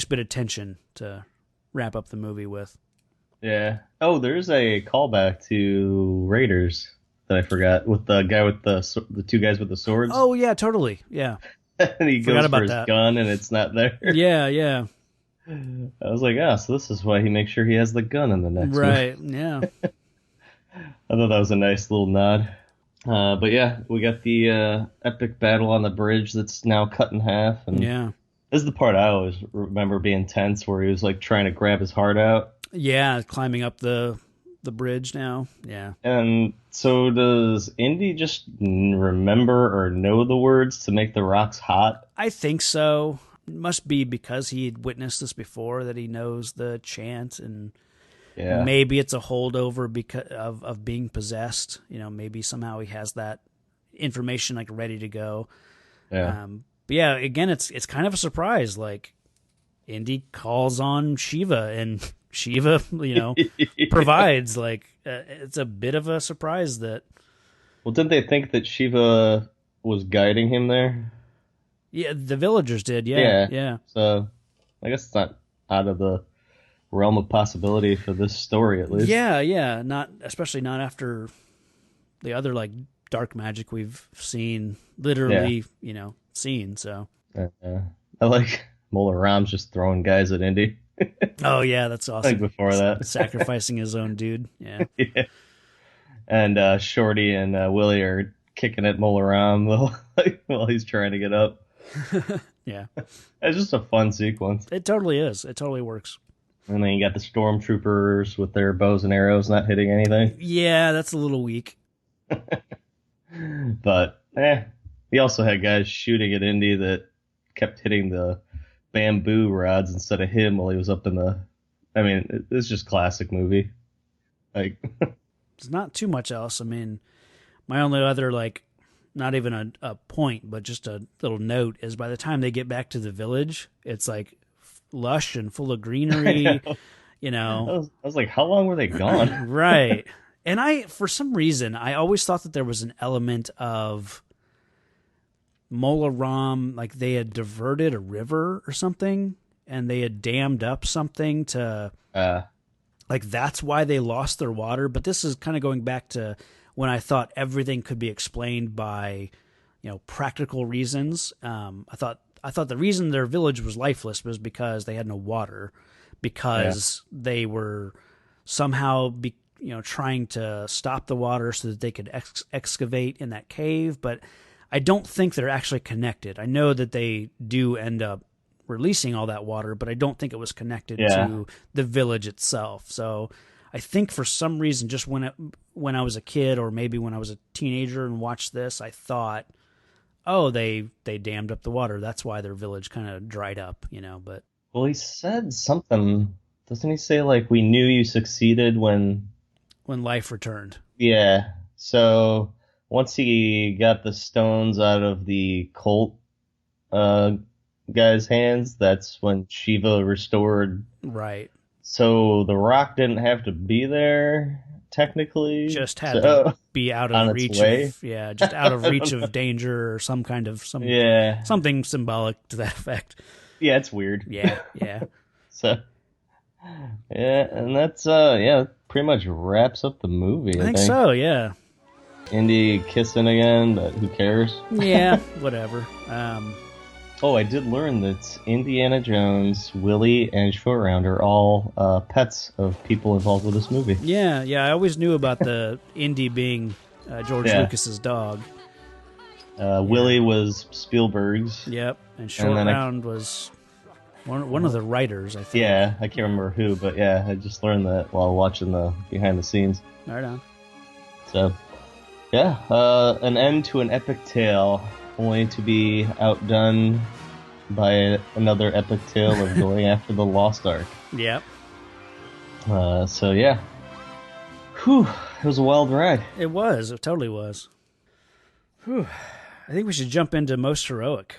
bit of tension to wrap up the movie with. Yeah. Oh, there's a callback to Raiders that I forgot with the guy with the two guys with the swords. Oh yeah, totally. Yeah. And he goes for his gun and it's not there. Yeah. I was like, so this is why he makes sure he has the gun in the next one. Right, yeah. I thought that was a nice little nod. But yeah, we got the epic battle on the bridge that's now cut in half. And yeah. This is the part I always remember being tense, where he was like trying to grab his heart out. Yeah, climbing up the bridge now. Yeah. And so does Indy just remember or know the words to make the rocks hot? I think so. It must be because he had witnessed this before that he knows the chant, and maybe it's a holdover because of being possessed. Maybe somehow he has that information like ready to go. Yeah. But yeah, again, it's kind of a surprise. Like Indy calls on Shiva, and Shiva, provides. Like it's a bit of a surprise that. Well, didn't they think that Shiva was guiding him there? Yeah, the villagers did. Yeah. So I guess it's not out of the realm of possibility for this story, at least. Yeah. Especially not after the other like dark magic we've seen, literally, seen. So I like Mola Ram's just throwing guys at Indy. Oh yeah, that's awesome. Like before that, sacrificing his own dude. Yeah. And Shorty and Willie are kicking at Mola Ram while he's trying to get up. Yeah. It's just a fun sequence. It totally is. It totally works. And then you got the stormtroopers with their bows and arrows not hitting anything. Yeah, that's a little weak. But he also had guys shooting at Indy that kept hitting the bamboo rods instead of him while he was up in the. I mean, it's just classic movie. Like, there's not too much else. I mean, my only other not even a point, but just a little note is by the time they get back to the village, it's like lush and full of greenery. I was like, how long were they gone? Right. And for some reason, I always thought that there was an element of Mola Ram, like they had diverted a river or something, and they had dammed up something to, like that's why they lost their water. But this is kind of going back to when I thought everything could be explained by, practical reasons. I thought the reason their village was lifeless was because they had no water, because they were somehow trying to stop the water so that they could excavate in that cave. But I don't think they're actually connected. I know that they do end up releasing all that water, but I don't think it was connected to the village itself. So I think for some reason, just when I was a kid, or maybe when I was a teenager and watched this, I thought, oh, they dammed up the water. That's why their village kind of dried up, But well, he said something. Doesn't he say like, we knew you succeeded when life returned? Yeah. So once he got the stones out of the cult guy's hands, that's when Shiva restored. Right. So the Rock didn't have to be there technically. Just had to be out of reach of just out of reach of danger or something symbolic to that effect. Yeah, it's weird. Yeah. So yeah, and that's pretty much wraps up the movie. I think so, yeah. Indy kissing again, but who cares? Yeah, whatever. I did learn that Indiana Jones, Willie, and Short Round are all pets of people involved with this movie. Yeah, I always knew about the Indy being George Lucas's dog. Willie was Spielberg's. Yep, and Short Round was one of the writers, I think. Yeah, I can't remember who, but yeah, I just learned that while watching the behind the scenes. Right on. So, yeah, an end to an epic tale, only to be outdone by another epic tale of going after the Lost Ark. Yep. So yeah. Whew, it was a wild ride. It was. It totally was. Whew. I think we should jump into most heroic.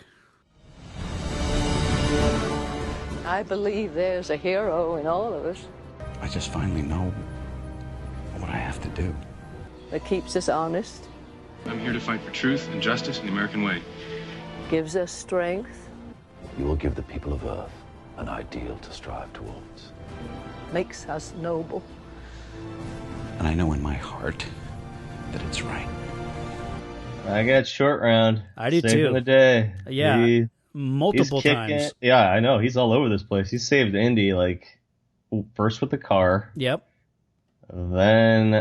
I believe there's a hero in all of us. I just finally know what I have to do. That keeps us honest. I'm here to fight for truth and justice in the American way. Gives us strength. You will give the people of Earth an ideal to strive towards. Makes us noble. And I know in my heart that it's right. I got Short Round. I do Saving too. the day. Yeah, multiple times. Yeah, I know. He's all over this place. He saved Indy, first with the car. Yep. Then,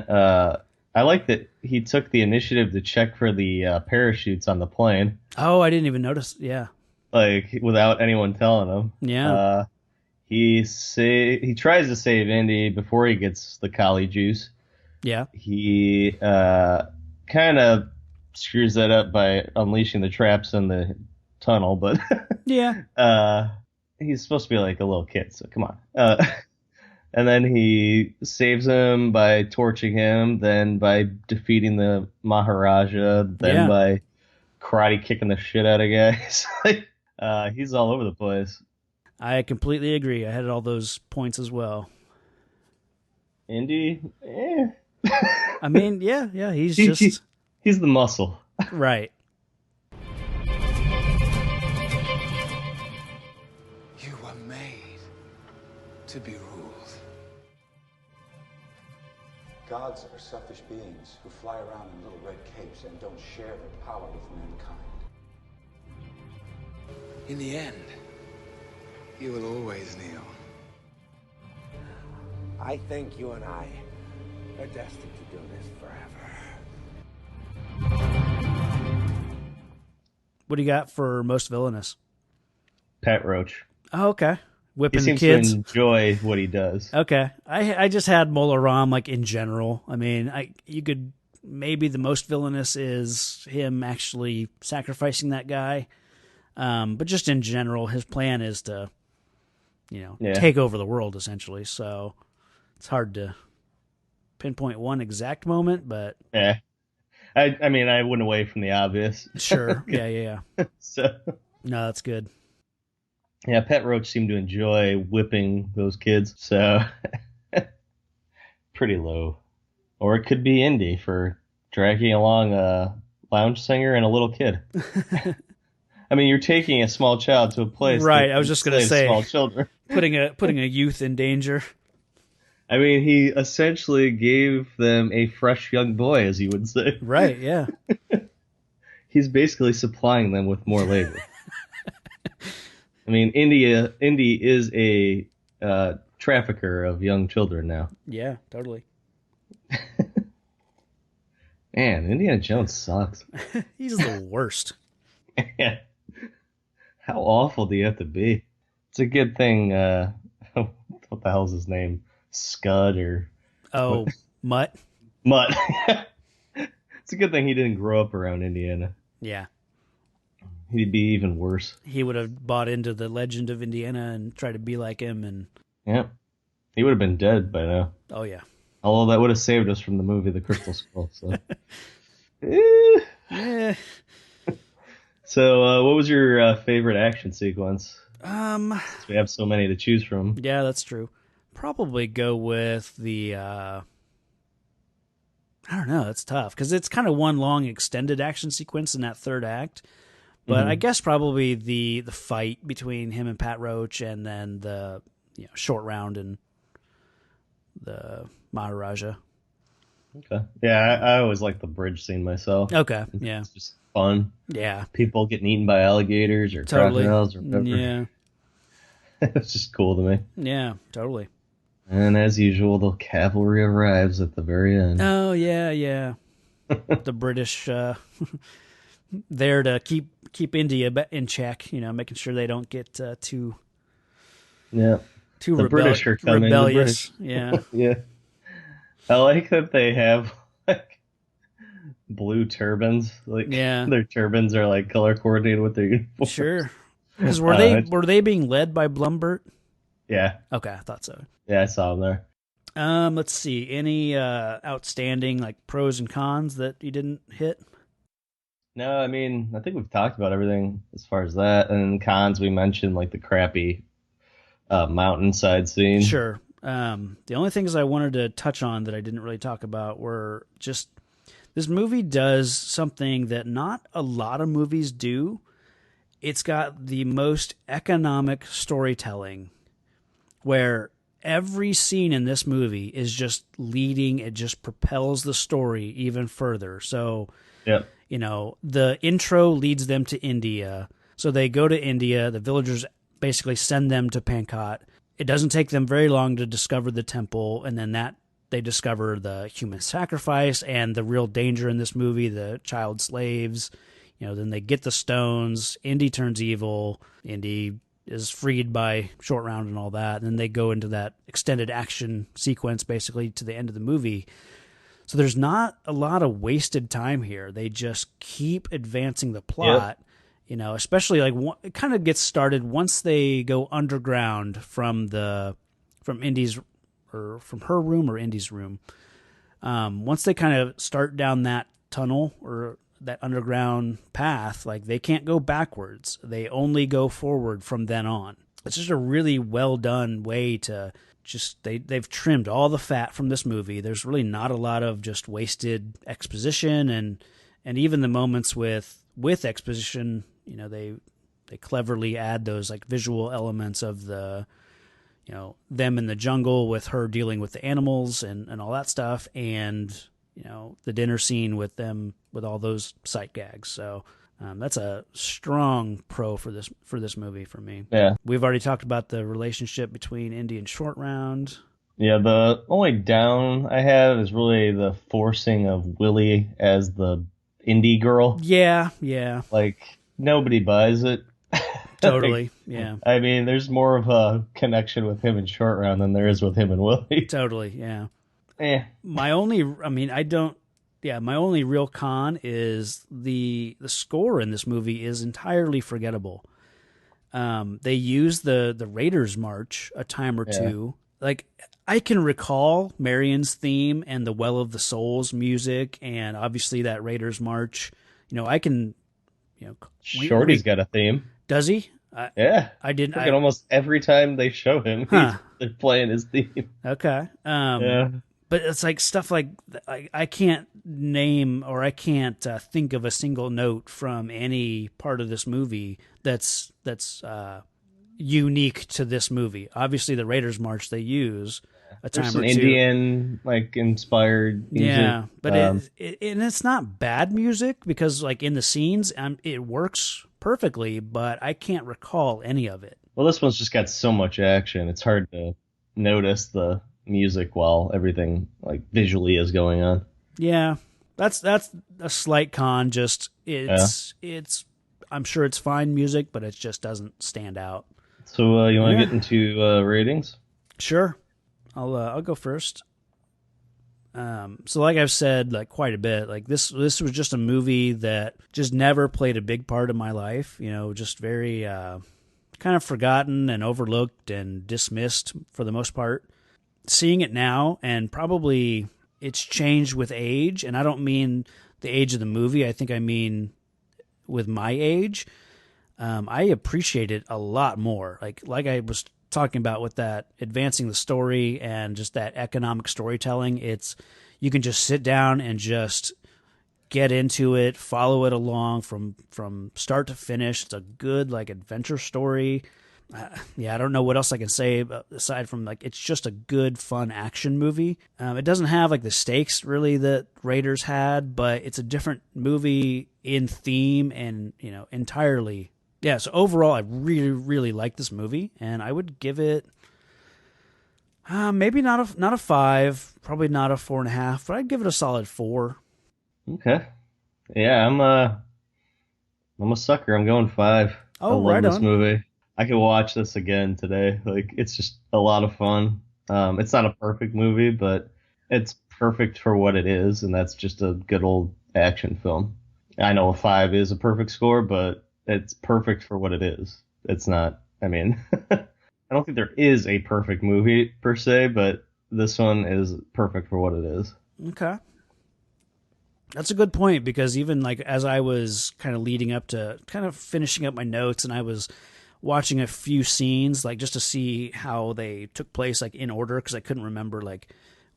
I like that he took the initiative to check for the parachutes on the plane. Oh, I didn't even notice. Yeah. Without anyone telling him. Yeah. He tries to save Indy before he gets the collie juice. Yeah. He kind of screws that up by unleashing the traps in the tunnel, but yeah. He's supposed to be like a little kid, so come on. And then he saves him by torching him, then by defeating the Maharaja, then by karate kicking the shit out of guys. He's all over the place. I completely agree. I had all those points as well. Indy, I mean, yeah, he's the muscle. Right. You were made to be ruled. Gods are selfish beings who fly around in little red capes and don't share their power with mankind. In the end, you will always kneel. I think you and I are destined to do this forever. What do you got for most villainous? Pat Roach. Oh, okay. Whipping he seems the kids. to enjoy what he does. Okay. I just had Mola Ram in general. I mean, you could maybe the most villainous is him actually sacrificing that guy. But just in general, his plan is to, take over the world essentially. So it's hard to pinpoint one exact moment, but yeah. I mean, I went away from the obvious. Sure. Yeah. So no, that's good. Yeah, Pat Roach seemed to enjoy whipping those kids, so pretty low. Or it could be Indy for dragging along a lounge singer and a little kid. I mean, you're taking a small child to a place. Right, I was just going to say, small children. putting a youth in danger. I mean, he essentially gave them a fresh young boy, as you would say. Right, yeah. He's basically supplying them with more labor. I mean, Indy is a trafficker of young children now. Yeah, totally. Man, Indiana Jones sucks. He's the worst. Yeah. How awful do you have to be? It's a good thing, what the hell's his name? Scud or... Oh, Mutt? Mutt. It's a good thing he didn't grow up around Indiana. Yeah. He'd be even worse. He would have bought into the legend of Indiana and tried to be like him. And yeah. He would have been dead by now. Oh, yeah. Although that would have saved us from the movie The Crystal Skull. So. Yeah. So, what was your favorite action sequence? Since we have so many to choose from. Yeah, that's true. Probably go with the. I don't know. It's tough because it's kind of one long extended action sequence in that third act. But I guess probably the fight between him and Pat Roach, and then the short round and the Maharaja. Okay. Yeah, I always like the bridge scene myself. Okay. Yeah. It's just fun. Yeah. People getting eaten by alligators or crocodiles or whatever. Yeah. It's just cool to me. Yeah, totally. And as usual, the cavalry arrives at the very end. Oh, yeah. The British there to keep India in check, making sure they don't get too British are coming. Rebellious. Yeah. Yeah. I like that they have like blue turbans. Like their turbans are like color coordinated with their uniforms. Sure. Because were they being led by Blumbert? Yeah. Okay, I thought so. Yeah, I saw them there. Let's see. Any outstanding like pros and cons that you didn't hit? No, I mean, I think we've talked about everything as far as that. And cons, we mentioned like the crappy mountainside scene. Sure. The only things I wanted to touch on that I didn't really talk about were just this movie does something that not a lot of movies do. It's got the most economic storytelling where every scene in this movie is just leading. It just propels the story even further. So, the intro leads them to India. So they go to India. The villagers basically send them to Pankot. It doesn't take them very long to discover the temple, and then they discover the human sacrifice and the real danger in this movie, the child slaves. Then they get the stones. Indy turns evil. Indy is freed by Short Round and all that. And then they go into that extended action sequence basically to the end of the movie. So there's not a lot of wasted time here. They just keep advancing the plot. Especially like it kind of gets started once they go underground from Indy's or from her room or Indy's room. Once they kind of start down that tunnel or that underground path, like they can't go backwards. They only go forward from then on. It's just a really well done way to just they've trimmed all the fat from this movie. There's really not a lot of just wasted exposition and even the moments with exposition, they cleverly add those like visual elements of the them in the jungle with her dealing with the animals and all that stuff, and the dinner scene with them with all those sight gags. So that's a strong pro for this movie for me. Yeah, we've already talked about the relationship between Indy and Short Round. Yeah, the only down I have is really the forcing of Willie as the indie girl. Yeah. Like nobody buys it. Totally. Yeah. I mean, there's more of a connection with him and Short Round than there is with him and Willie. Totally. Yeah. My only real con is the score in this movie is entirely forgettable. They use the Raiders March a time or two. Like I can recall Marion's theme and the Well of the Souls music, and obviously that Raiders March. I can. Shorty's got a theme. Does he? I didn't. Almost every time they show him, they're playing his theme. Okay. But it's like stuff like I can't name or I can't think of a single note from any part of this movie that's unique to this movie. Obviously, the Raiders March they use a time There's or two. Indian like inspired music. Yeah, but and it's not bad music because like in the scenes it works perfectly, but I can't recall any of it. Well, this one's just got so much action. It's hard to notice the music while everything like visually is going on. Yeah, that's a slight con. Just it's I'm sure it's fine music, but it just doesn't stand out. So you want to get into ratings? Sure, I'll go first. So like I've said like quite a bit, like this was just a movie that just never played a big part of my life. Just very kind of forgotten and overlooked and dismissed for the most part. Seeing it now, and probably it's changed with age, and I don't mean the age of the movie. I think I mean with my age, I appreciate it a lot more. Like I was talking about with that advancing the story and just that economic storytelling, you can just sit down and just get into it, follow it along from start to finish. It's a good like adventure story. I don't know what else I can say aside from like it's just a good, fun action movie. It doesn't have like the stakes really that Raiders had, but it's a different movie in theme and entirely. Yeah, so overall, I really, really like this movie, and I would give it maybe not a 5, probably not a 4.5, but I'd give it a solid 4. Okay, yeah, I'm a sucker. I'm going 5. Oh, I love right this on. movie. I could watch this again today. Like, it's just a lot of fun. It's not a perfect movie, but it's perfect for what it is, and that's just a good old action film. I know a 5 is a perfect score, but it's perfect for what it is. It's not, I mean, I don't think there is a perfect movie per se, but this one is perfect for what it is. Okay. That's a good point, because even like as I was kind of leading up to kind of finishing up my notes, and I was watching a few scenes like just to see how they took place like in order, because I couldn't remember like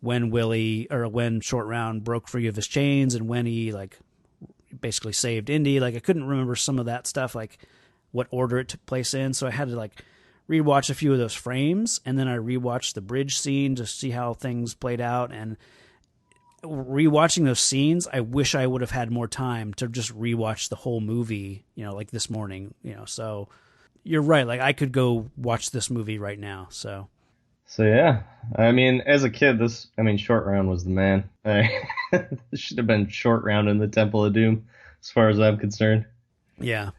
when Short Round broke free of his chains and when he like basically saved Indy. Like I couldn't remember some of that stuff, like what order it took place in. So I had to like rewatch a few of those frames, and then I rewatched the bridge scene to see how things played out. And rewatching those scenes, I wish I would have had more time to just rewatch the whole movie, like this morning, so you're right. Like I could go watch this movie right now. So yeah, I mean, as a kid, Short Round was the man. This should have been Short Round in the Temple of Doom, as far as I'm concerned. Yeah.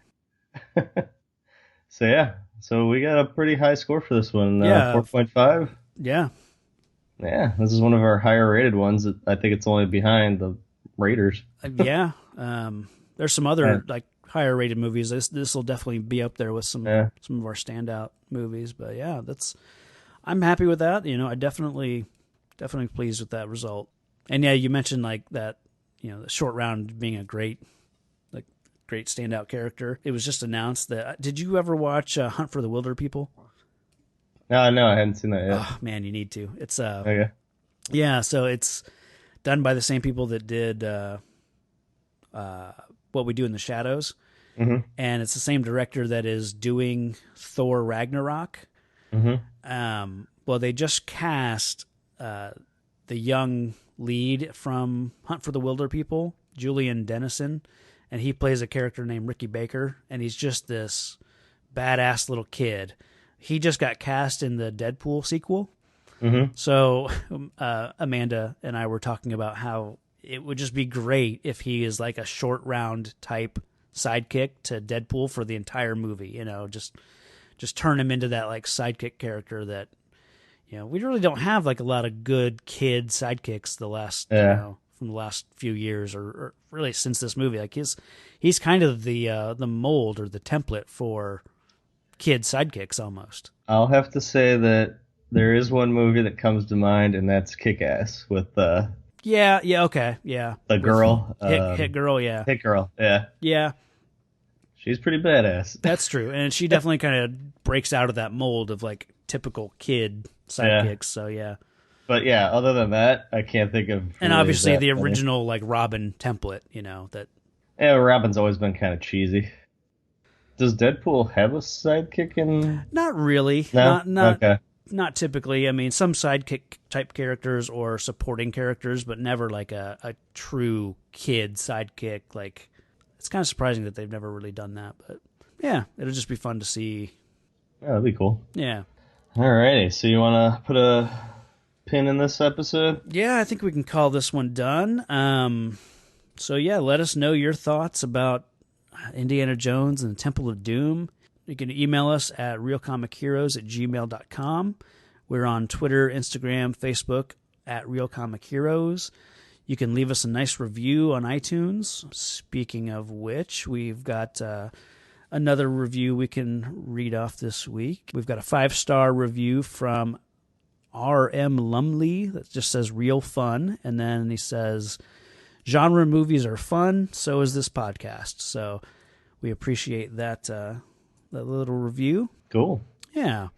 So we got a pretty high score for this one. 4.5. Yeah. Yeah, this is one of our higher rated ones. I think it's only behind the Raiders. Yeah. There's some other like higher rated movies. This will definitely be up there with some of our standout movies. But yeah, I'm happy with that. I definitely pleased with that result. And yeah, you mentioned like that, the Short Round being a great standout character. It was just announced that. Did you ever watch Hunt for the Wilder People? No, I hadn't seen that yet. Oh man, you need to. It's okay. Yeah, so it's done by the same people that did What We Do in the Shadows, and it's the same director that is doing Thor Ragnarok. Well, they just cast the young lead from Hunt for the Wilder People, Julian Dennison, and he plays a character named Ricky Baker, and he's just this badass little kid. He just got cast in the Deadpool sequel. So Amanda and I were talking about how it would just be great if he is like a Short Round type sidekick to Deadpool for the entire movie. Just turn him into that like sidekick character that we really don't have like a lot of good kid sidekicks from the last few years or really since this movie. Like he's kind of the mold or the template for kid sidekicks almost. I'll have to say that there is one movie that comes to mind, and that's Kick-Ass with the the girl, Hit Girl, yeah. She's pretty badass. That's true, and she definitely kind of breaks out of that mold of like typical kid sidekicks. So yeah. But yeah, other than that, I can't think of. And really obviously the original like Robin template, that. Yeah, Robin's always been kind of cheesy. Does Deadpool have a sidekick in? Not really. No? Not typically. I mean, some sidekick type characters or supporting characters, but never like a true kid sidekick. Like, it's kind of surprising that they've never really done that. But yeah, it'll just be fun to see. Yeah, that'd be cool. Yeah. Alrighty, so you want to put a pin in this episode? Yeah, I think we can call this one done. So yeah, let us know your thoughts about Indiana Jones and the Temple of Doom. You can email us at realcomicheroes@gmail.com. We're on Twitter, Instagram, Facebook at realcomicheroes. You can leave us a nice review on iTunes. Speaking of which, we've got another review we can read off this week. We've got a 5-star review from R.M. Lumley that just says real fun. And then he says, genre movies are fun, so is this podcast. So we appreciate that little review. Cool. Yeah.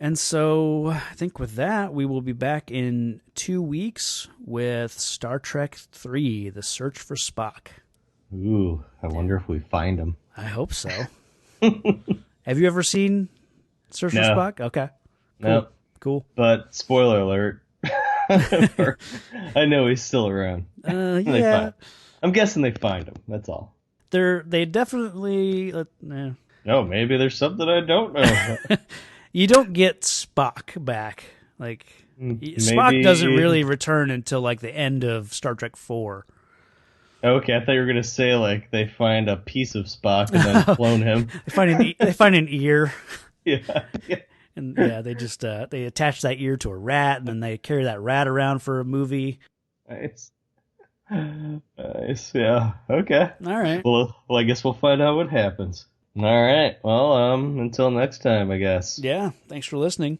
And so I think with that, we will be back in 2 weeks with Star Trek III, The Search for Spock. Ooh, I wonder if we find him. I hope so. Have you ever seen Search for Spock? Okay. Cool. No. Cool. But spoiler alert. I know he's still around. Yeah. I'm guessing they find him. That's all. They definitely... No, maybe there's something I don't know. You don't get Spock back. Like, Spock doesn't really return until like the end of Star Trek 4. Okay, I thought you were gonna say like they find a piece of Spock and then clone him. They find an ear. Yeah. And they just they attach that ear to a rat, and then they carry that rat around for a movie. Nice. Yeah. Okay. All right. Well, I guess we'll find out what happens. All right. Well, until next time, I guess. Yeah. Thanks for listening.